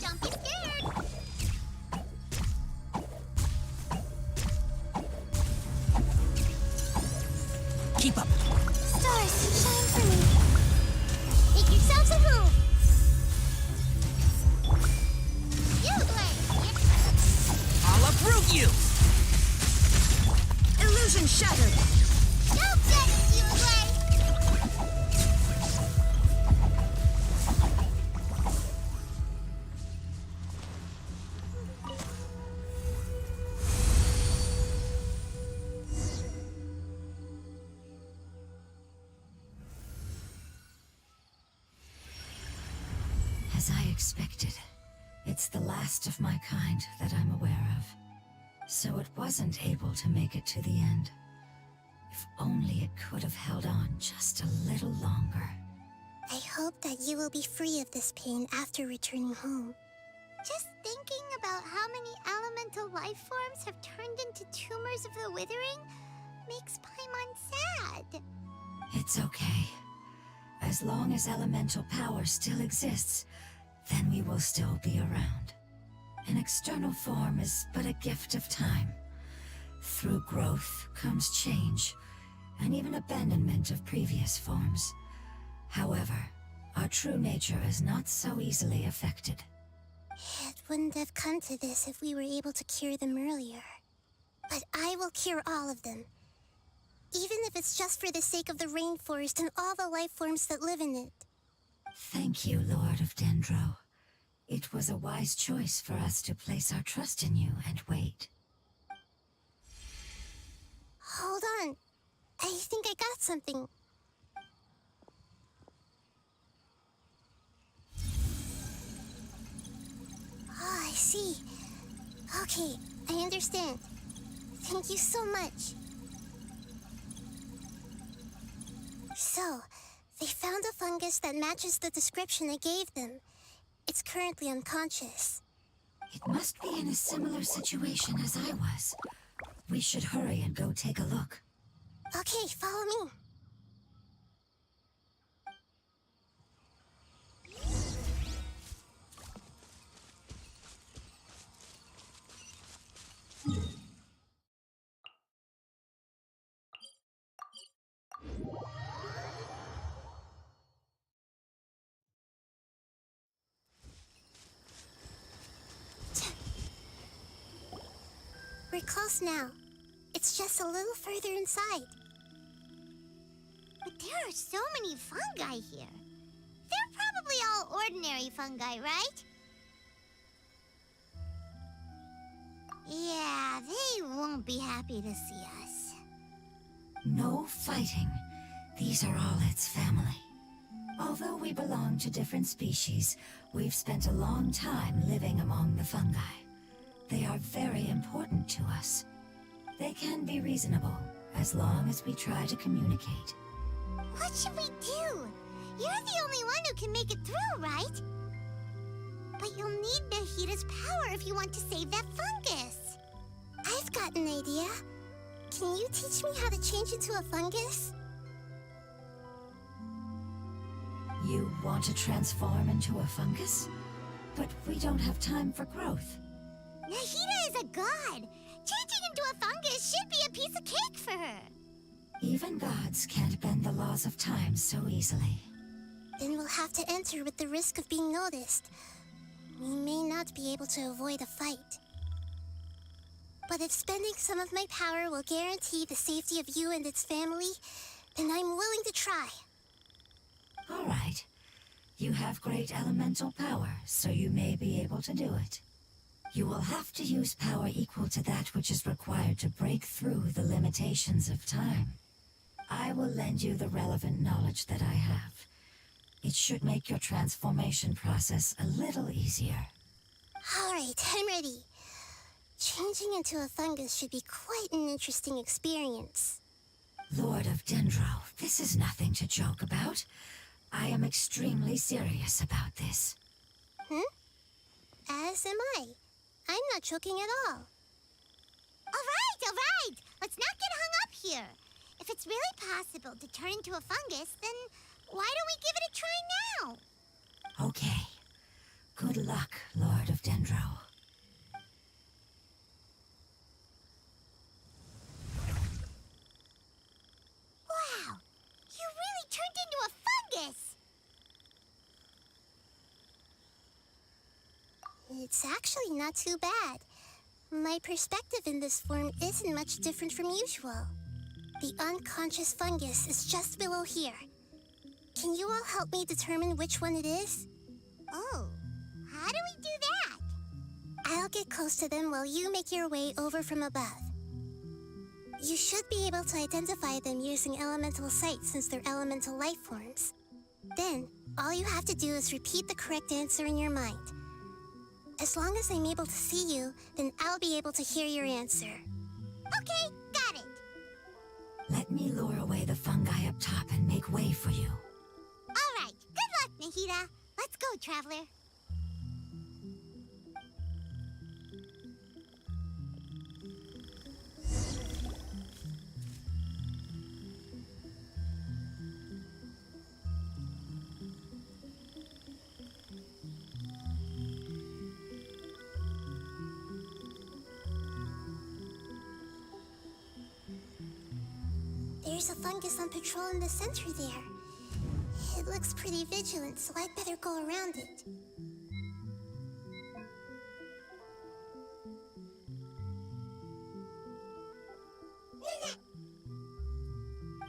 Don't be scared! Keep up. Stars, shine for me. Make yourselves at home. You play. I'll uproot you! Illusion shattered! Don't get it, you play. As I expected, it's the last of my kind that I'm aware of. So it wasn't able to make it to the end. If only it could have held on just a little longer. I hope that you will be free of this pain after returning home. Just thinking about how many elemental life forms have turned into tumors of the Withering makes Paimon sad. It's okay. As long as elemental power still exists, then we will still be around. An external form is but a gift of time. Through growth comes change, and even abandonment of previous forms. However, our true nature is not so easily affected. It wouldn't have come to this if we were able to cure them earlier. But I will cure all of them. Even if it's just for the sake of the rainforest and all the life forms that live in it. Thank you, Lord of Dendro. It was a wise choice for us to place our trust in you and wait. Hold on. I think I got something. Oh, I see. Okay, I understand. Thank you so much. So, they found a fungus that matches the description I gave them. It's currently unconscious. It must be in a similar situation as I was. We should hurry and go take a look. Okay, follow me. We're close now. It's just a little further inside. But there are so many fungi here. They're probably all ordinary fungi, right? Yeah, they won't be happy to see us. No fighting. These are all its family. Although we belong to different species, we've spent a long time living among the fungi. They are very important to us. They can be reasonable, as long as we try to communicate. What should we do? You're the only one who can make it through, right? But you'll need Nahida's power if you want to save that fungus. I've got an idea. Can you teach me how to change into a fungus? You want to transform into a fungus? But we don't have time for growth. Nahida is a god. Changing into a fungus should be a piece of cake for her. Even gods can't bend the laws of time so easily. Then we'll have to enter with the risk of being noticed. We may not be able to avoid a fight. But if spending some of my power will guarantee the safety of you and its family, then I'm willing to try. All right. You have great elemental power, so you may be able to do it. You will have to use power equal to that which is required to break through the limitations of time. I will lend you the relevant knowledge that I have. It should make your transformation process a little easier. All right, I'm ready. Changing into a fungus should be quite an interesting experience. Lord of Dendro, this is nothing to joke about. I am extremely serious about this. As am I. I'm not joking at all. All right. Let's not get hung up here. If it's really possible to turn into a fungus, then why don't we give it a try now? Okay. Good luck, Lord of Dendro. Wow, you really turned into a fungus! It's actually not too bad. My perspective in this form isn't much different from usual. The unconscious fungus is just below here. Can you all help me determine which one it is? Oh, how do we do that? I'll get close to them while you make your way over from above. You should be able to identify them using elemental sight since they're elemental life forms. Then, all you have to do is repeat the correct answer in your mind. As long as I'm able to see you, then I'll be able to hear your answer. Okay, got it. Let me lure away the fungi up top and make way for you. All right, good luck, Nahida. Let's go, Traveler. There's a fungus on patrol in the center there. It looks pretty vigilant, so I'd better go around it.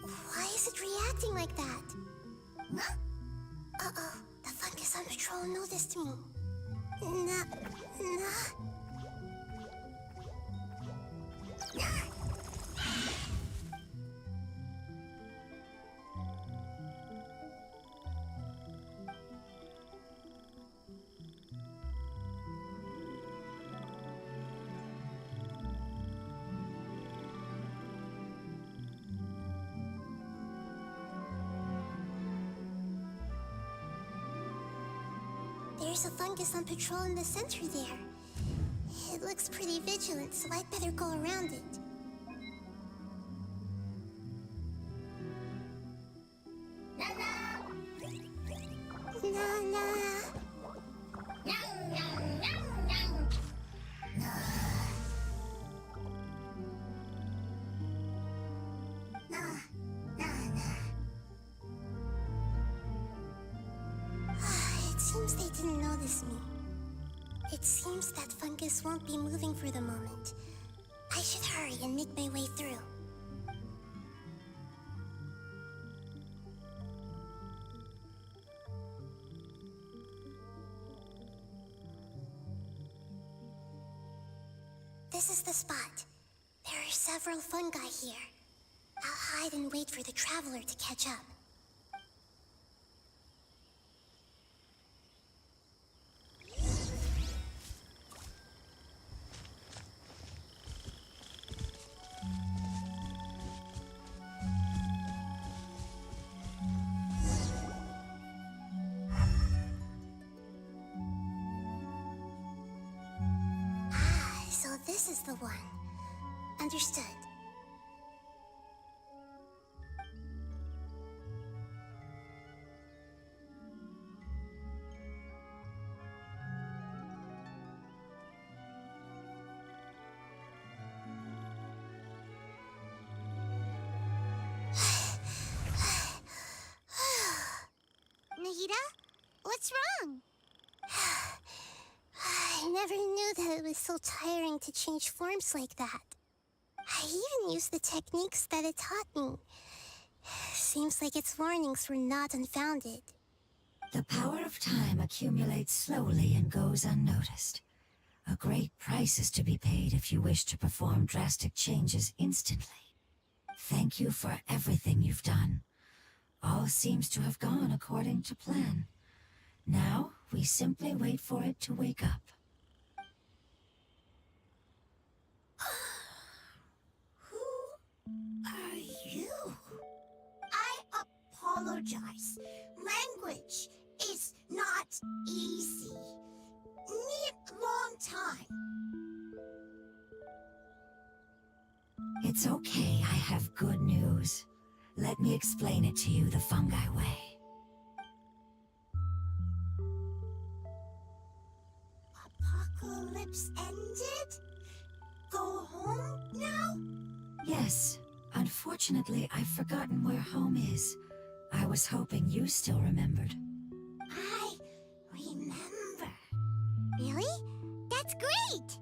Why is it reacting like that? Uh-oh, the fungus on patrol noticed me. There's a fungus on patrol in the center there. It looks pretty vigilant, so I'd better go around it. doesn't notice me. It seems that fungus won't be moving for the moment. I should hurry and make my way through. This is the spot. There are several fungi here. I'll hide and wait for the traveler to catch up. So this is the one. Understood. Nahida? What's wrong? I never knew that it was so tiring to change forms like that. I even used the techniques that it taught me. Seems like its warnings were not unfounded. The power of time accumulates slowly and goes unnoticed. A great price is to be paid if you wish to perform drastic changes instantly. Thank you for everything you've done. All seems to have gone according to plan. Now, we simply wait for it to wake up. Who are you? I apologize. Language is not easy. Need long time. It's okay, I have good news. Let me explain it to you the fungi way. Apocalypse ended? Go home now? Yes. Unfortunately, I've forgotten where home is. I was hoping you still remembered. I remember. Really? That's great!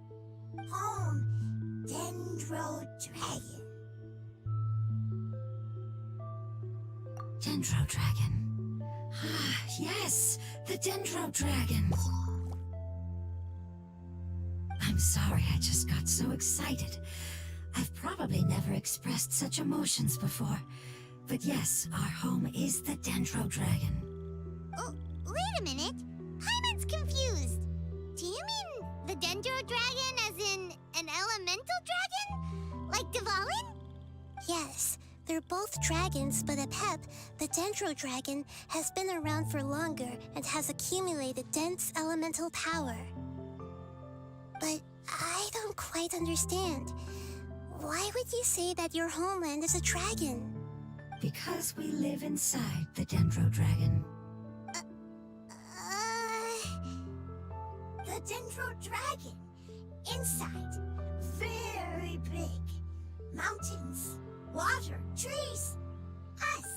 Home, Dendro Dragon. Dendro Dragon. Ah, yes, the Dendro Dragon. I'm sorry, I just got so excited. I've probably never expressed such emotions before. But yes, our home is the Dendro Dragon. Oh, wait a minute. Hyman's confused. Do you mean the Dendro Dragon as in an elemental dragon? Like Dvalin? Yes, they're both dragons, but Apep, the Dendro Dragon, has been around for longer and has accumulated dense elemental power. But I don't quite understand. Why would you say that your homeland is a dragon? Because we live inside the Dendro Dragon. The Dendro Dragon. Inside. Very big. Mountains, water, trees. Us.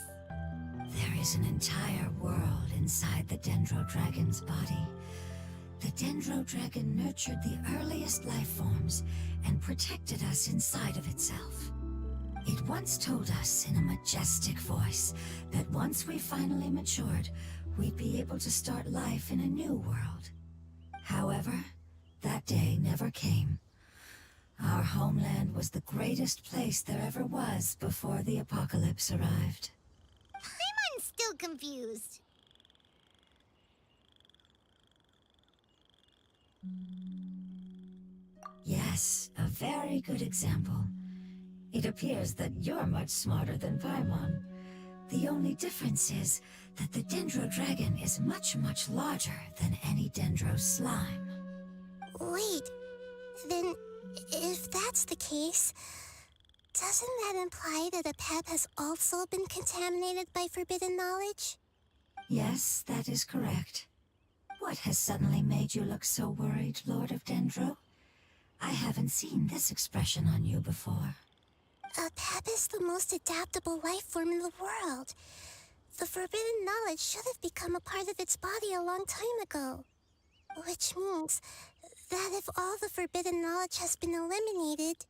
There is an entire world inside the Dendro Dragon's body. The Dendro Dragon nurtured the earliest life forms and protected us inside of itself. It once told us in a majestic voice that once we finally matured, we'd be able to start life in a new world. However, that day never came. Our homeland was the greatest place there ever was before the apocalypse arrived. I'm still confused. Yes, a very good example. It appears that you're much smarter than Paimon. The only difference is that the Dendro Dragon is much, much larger than any Dendro slime. Wait, then if that's the case, doesn't that imply that Apep has also been contaminated by forbidden knowledge? Yes, that is correct. What has suddenly made you look so worried, Lord of Dendro? I haven't seen this expression on you before. Apep is the most adaptable life form in the world. The forbidden knowledge should have become a part of its body a long time ago. Which means that if all the forbidden knowledge has been eliminated,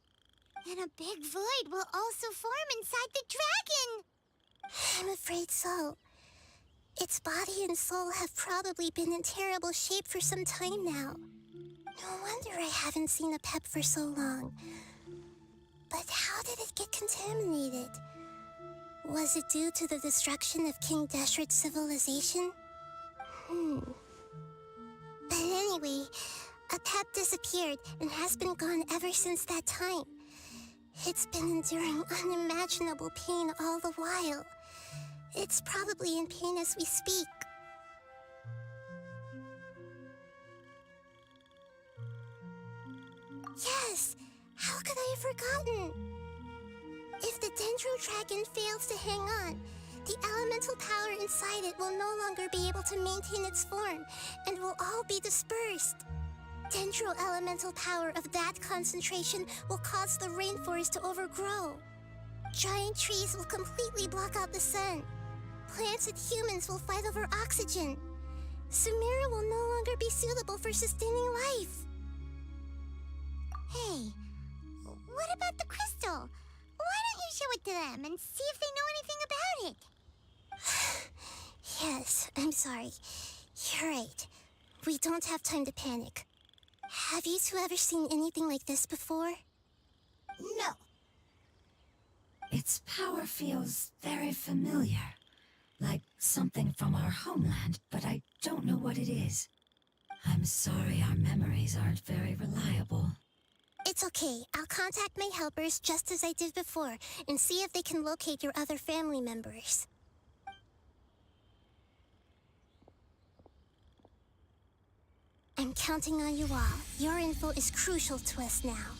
And a big void will also form inside the dragon! I'm afraid so. Its body and soul have probably been in terrible shape for some time now. No wonder I haven't seen a pep for so long. But how did it get contaminated? Was it due to the destruction of King Deshret's civilization? But anyway, a pep disappeared and has been gone ever since that time. It's been enduring unimaginable pain all the while. It's probably in pain as we speak. Yes! How could I have forgotten? If the Dendro Dragon fails to hang on, the elemental power inside it will no longer be able to maintain its form and will all be dispersed. Dendro elemental power of that concentration will cause the rainforest to overgrow. Giant trees will completely block out the sun. Plants and humans will fight over oxygen. Sumeru will no longer be suitable for sustaining life. Hey, what about the crystal? Why don't you show it to them and see if they know anything about it? Yes, I'm sorry. You're right. We don't have time to panic. Have you two ever seen anything like this before? No. Its power feels very familiar. Like something from our homeland, but I don't know what it is. I'm sorry our memories aren't very reliable. It's okay. I'll contact my helpers just as I did before and see if they can locate your other family members. I'm counting on you all. Your info is crucial to us now.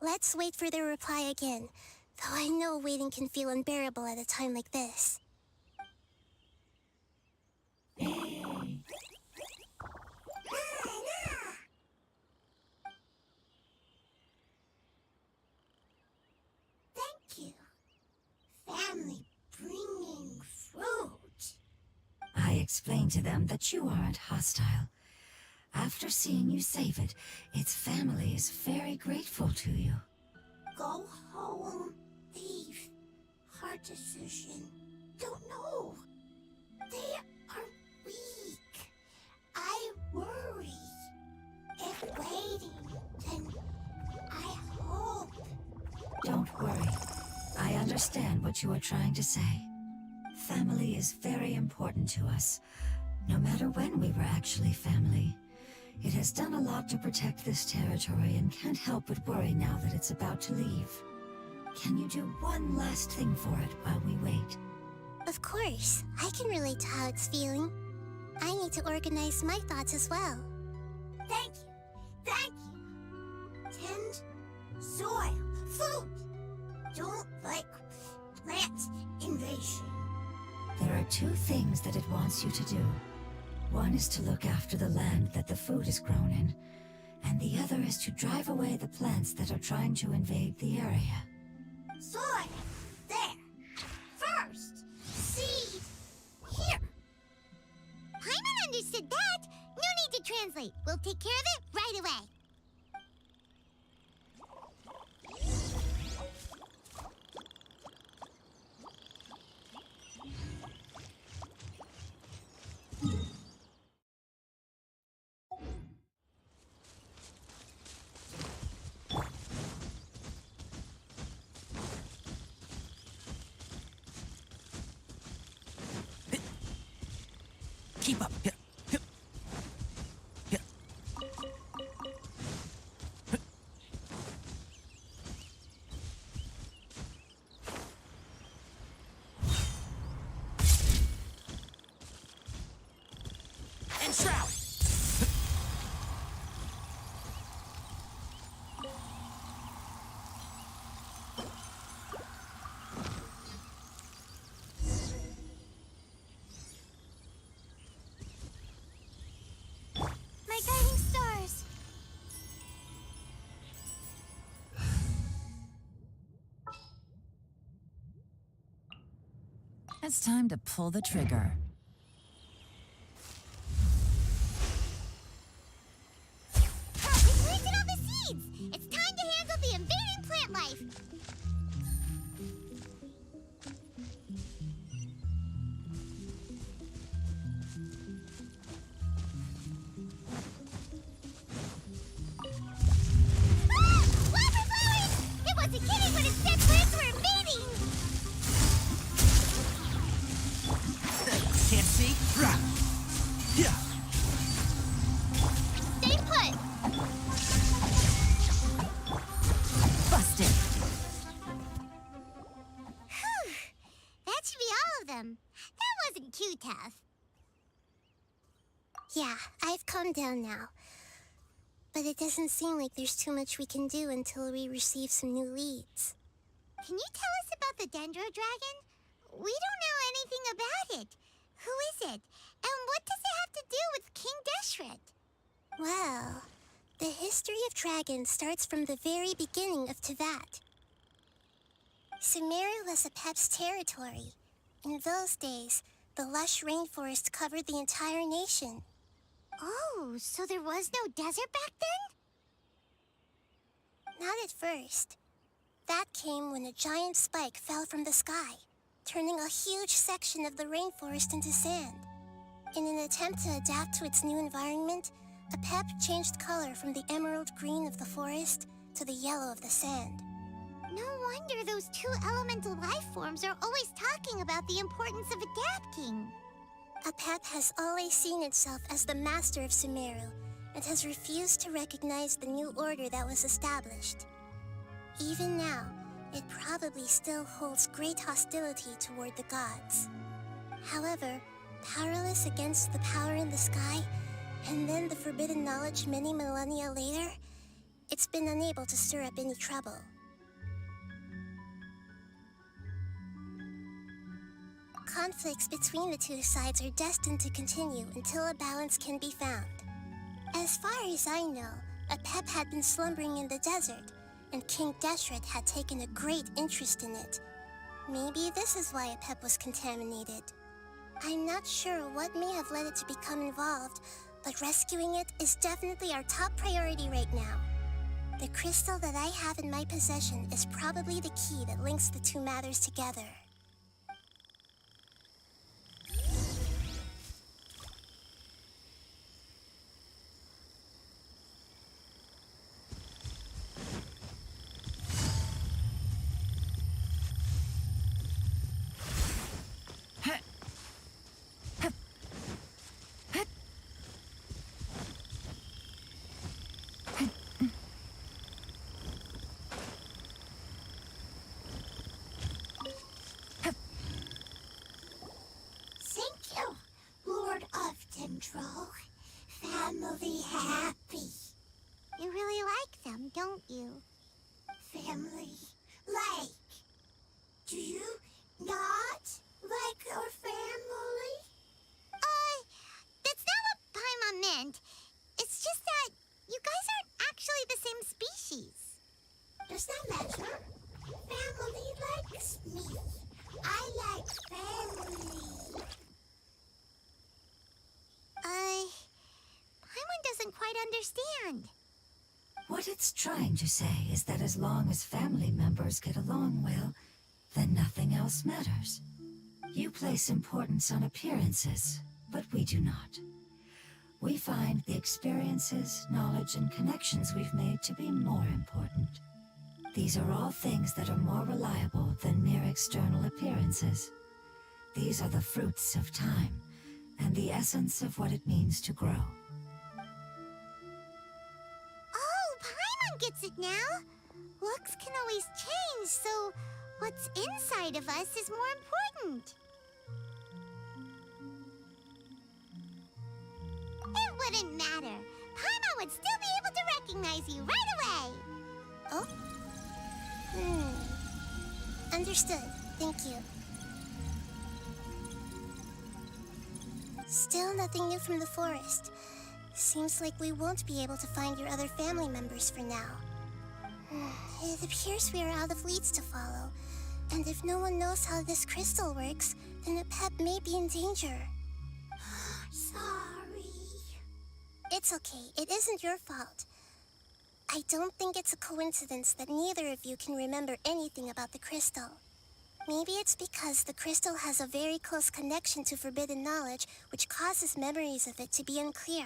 Let's wait for their reply again, though I know waiting can feel unbearable at a time like this. Thank you. Family bringing fruit. I explained to them that you aren't hostile. After seeing you save it, its family is very grateful to you. Go home. Leave. Hard decision. Don't know. They are weak. I worry. If waiting, then I hope. Don't worry. I understand what you are trying to say. Family is very important to us, no matter when we were actually family. It has done a lot to protect this territory and can't help but worry now that it's about to leave. Can you do one last thing for it while we wait? Of course, I can relate to how it's feeling. I need to organize my thoughts as well. Thank you. Thank you. Tend soil. Food. Don't like plant invasion. There are two things that it wants you to do. One is to look after the land that the food is grown in, and the other is to drive away the plants that are trying to invade the area. Soil. There. First. Seed. Here. Paimon understood that. No need to translate. We'll take care of it right away. Keep up. Yeah. Yeah. Yeah. And shroud. My guiding stars. It's time to pull the trigger. We planted all the seeds! It's time to handle the invading plant life! Ah! Wildflowers! It wasn't kidding when it said plants were invading! Can't see? Rah! Yeah. Stay put! Busted. Whew! That should be all of them. That wasn't too tough. Yeah, I've calmed down now. But it doesn't seem like there's too much we can do until we receive some new leads. Can you tell us about the Dendro Dragon? We don't know anything about it. Who is it? And what does it have to do with King Deshret? Well, the history of dragons starts from the very beginning of Tevat. Sumeru was Apep's territory. In those days, the lush rainforest covered the entire nation. Oh, so there was no desert back then? Not at first. That came when a giant spike fell from the sky, turning a huge section of the rainforest into sand. In an attempt to adapt to its new environment, Apep changed color from the emerald green of the forest to the yellow of the sand. No wonder those two elemental life forms are always talking about the importance of adapting. Apep has always seen itself as the master of Sumeru and has refused to recognize the new order that was established. Even now, it probably still holds great hostility toward the gods. However, powerless against the power in the sky, and then the forbidden knowledge many millennia later, it's been unable to stir up any trouble. Conflicts between the two sides are destined to continue until a balance can be found. As far as I know, Apep had been slumbering in the desert, and King Deshret had taken a great interest in it. Maybe this is why Apep was contaminated. I'm not sure what may have led it to become involved, but rescuing it is definitely our top priority right now. The crystal that I have in my possession is probably the key that links the two matters together. Thank you, Lord of Dendro. Family happy. You really like them, don't you? Family like. Do you not like your family? That's not what Paimon meant. It's just that you guys aren't actually the same species. Does that matter? Family likes me. I like family. Paimon doesn't quite understand. What it's trying to say is that as long as family members get along well, then nothing else matters. You place importance on appearances, but we do not. We find the experiences, knowledge, and connections we've made to be more important. These are all things that are more reliable than mere external appearances. These are the fruits of time, and the essence of what it means to grow. Oh, Paimon gets it now. Looks can always change, so what's inside of us is more important. It wouldn't matter. Paimon would still be able to recognize you right away. Oh? Understood. Thank you. Still nothing new from the forest. Seems like we won't be able to find your other family members for now. It appears we are out of leads to follow. And if no one knows how this crystal works, then a pet may be in danger. Sorry. It's okay. It isn't your fault. I don't think it's a coincidence that neither of you can remember anything about the crystal. Maybe it's because the crystal has a very close connection to forbidden knowledge, which causes memories of it to be unclear.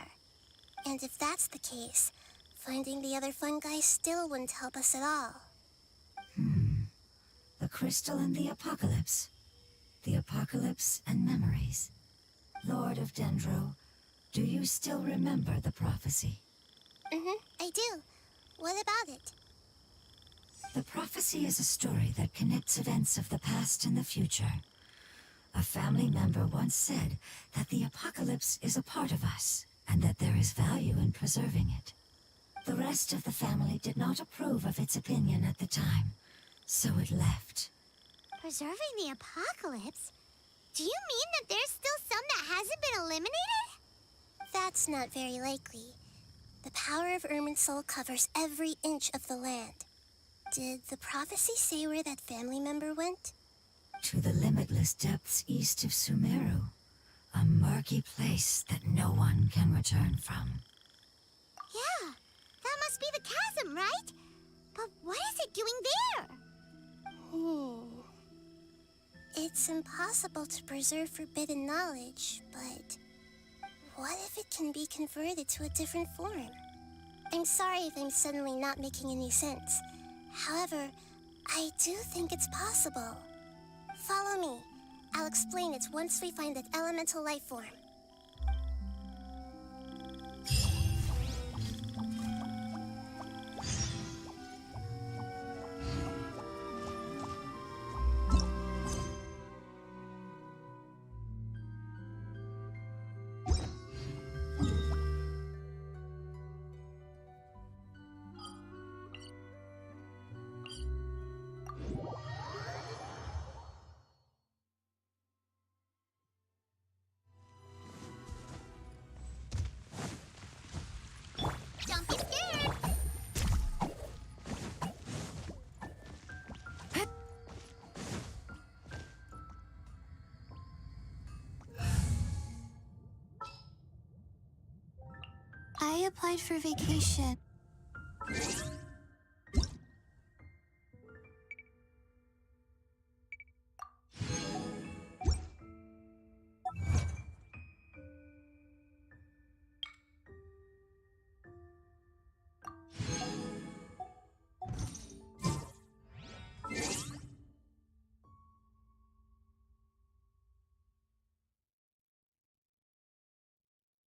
And if that's the case, finding the other fungi still wouldn't help us at all. The crystal and the apocalypse. The apocalypse and memories. Lord of Dendro, do you still remember the prophecy? I do. What about it? The prophecy is a story that connects events of the past and the future. A family member once said that the apocalypse is a part of us, and that there is value in preserving it. The rest of the family did not approve of its opinion at the time, so it left. Preserving the apocalypse? Do you mean that there's still some that hasn't been eliminated? That's not very likely. The power of Irminsul covers every inch of the land. Did the prophecy say where that family member went? To the limitless depths east of Sumeru. A murky place that no one can return from. Yeah, that must be the chasm, right? But what is it doing there? It's impossible to preserve forbidden knowledge, but what if it can be converted to a different form? I'm sorry if I'm suddenly not making any sense. However, I do think it's possible. Follow me. I'll explain it once we find that elemental life form. Don't be scared! I applied for vacation.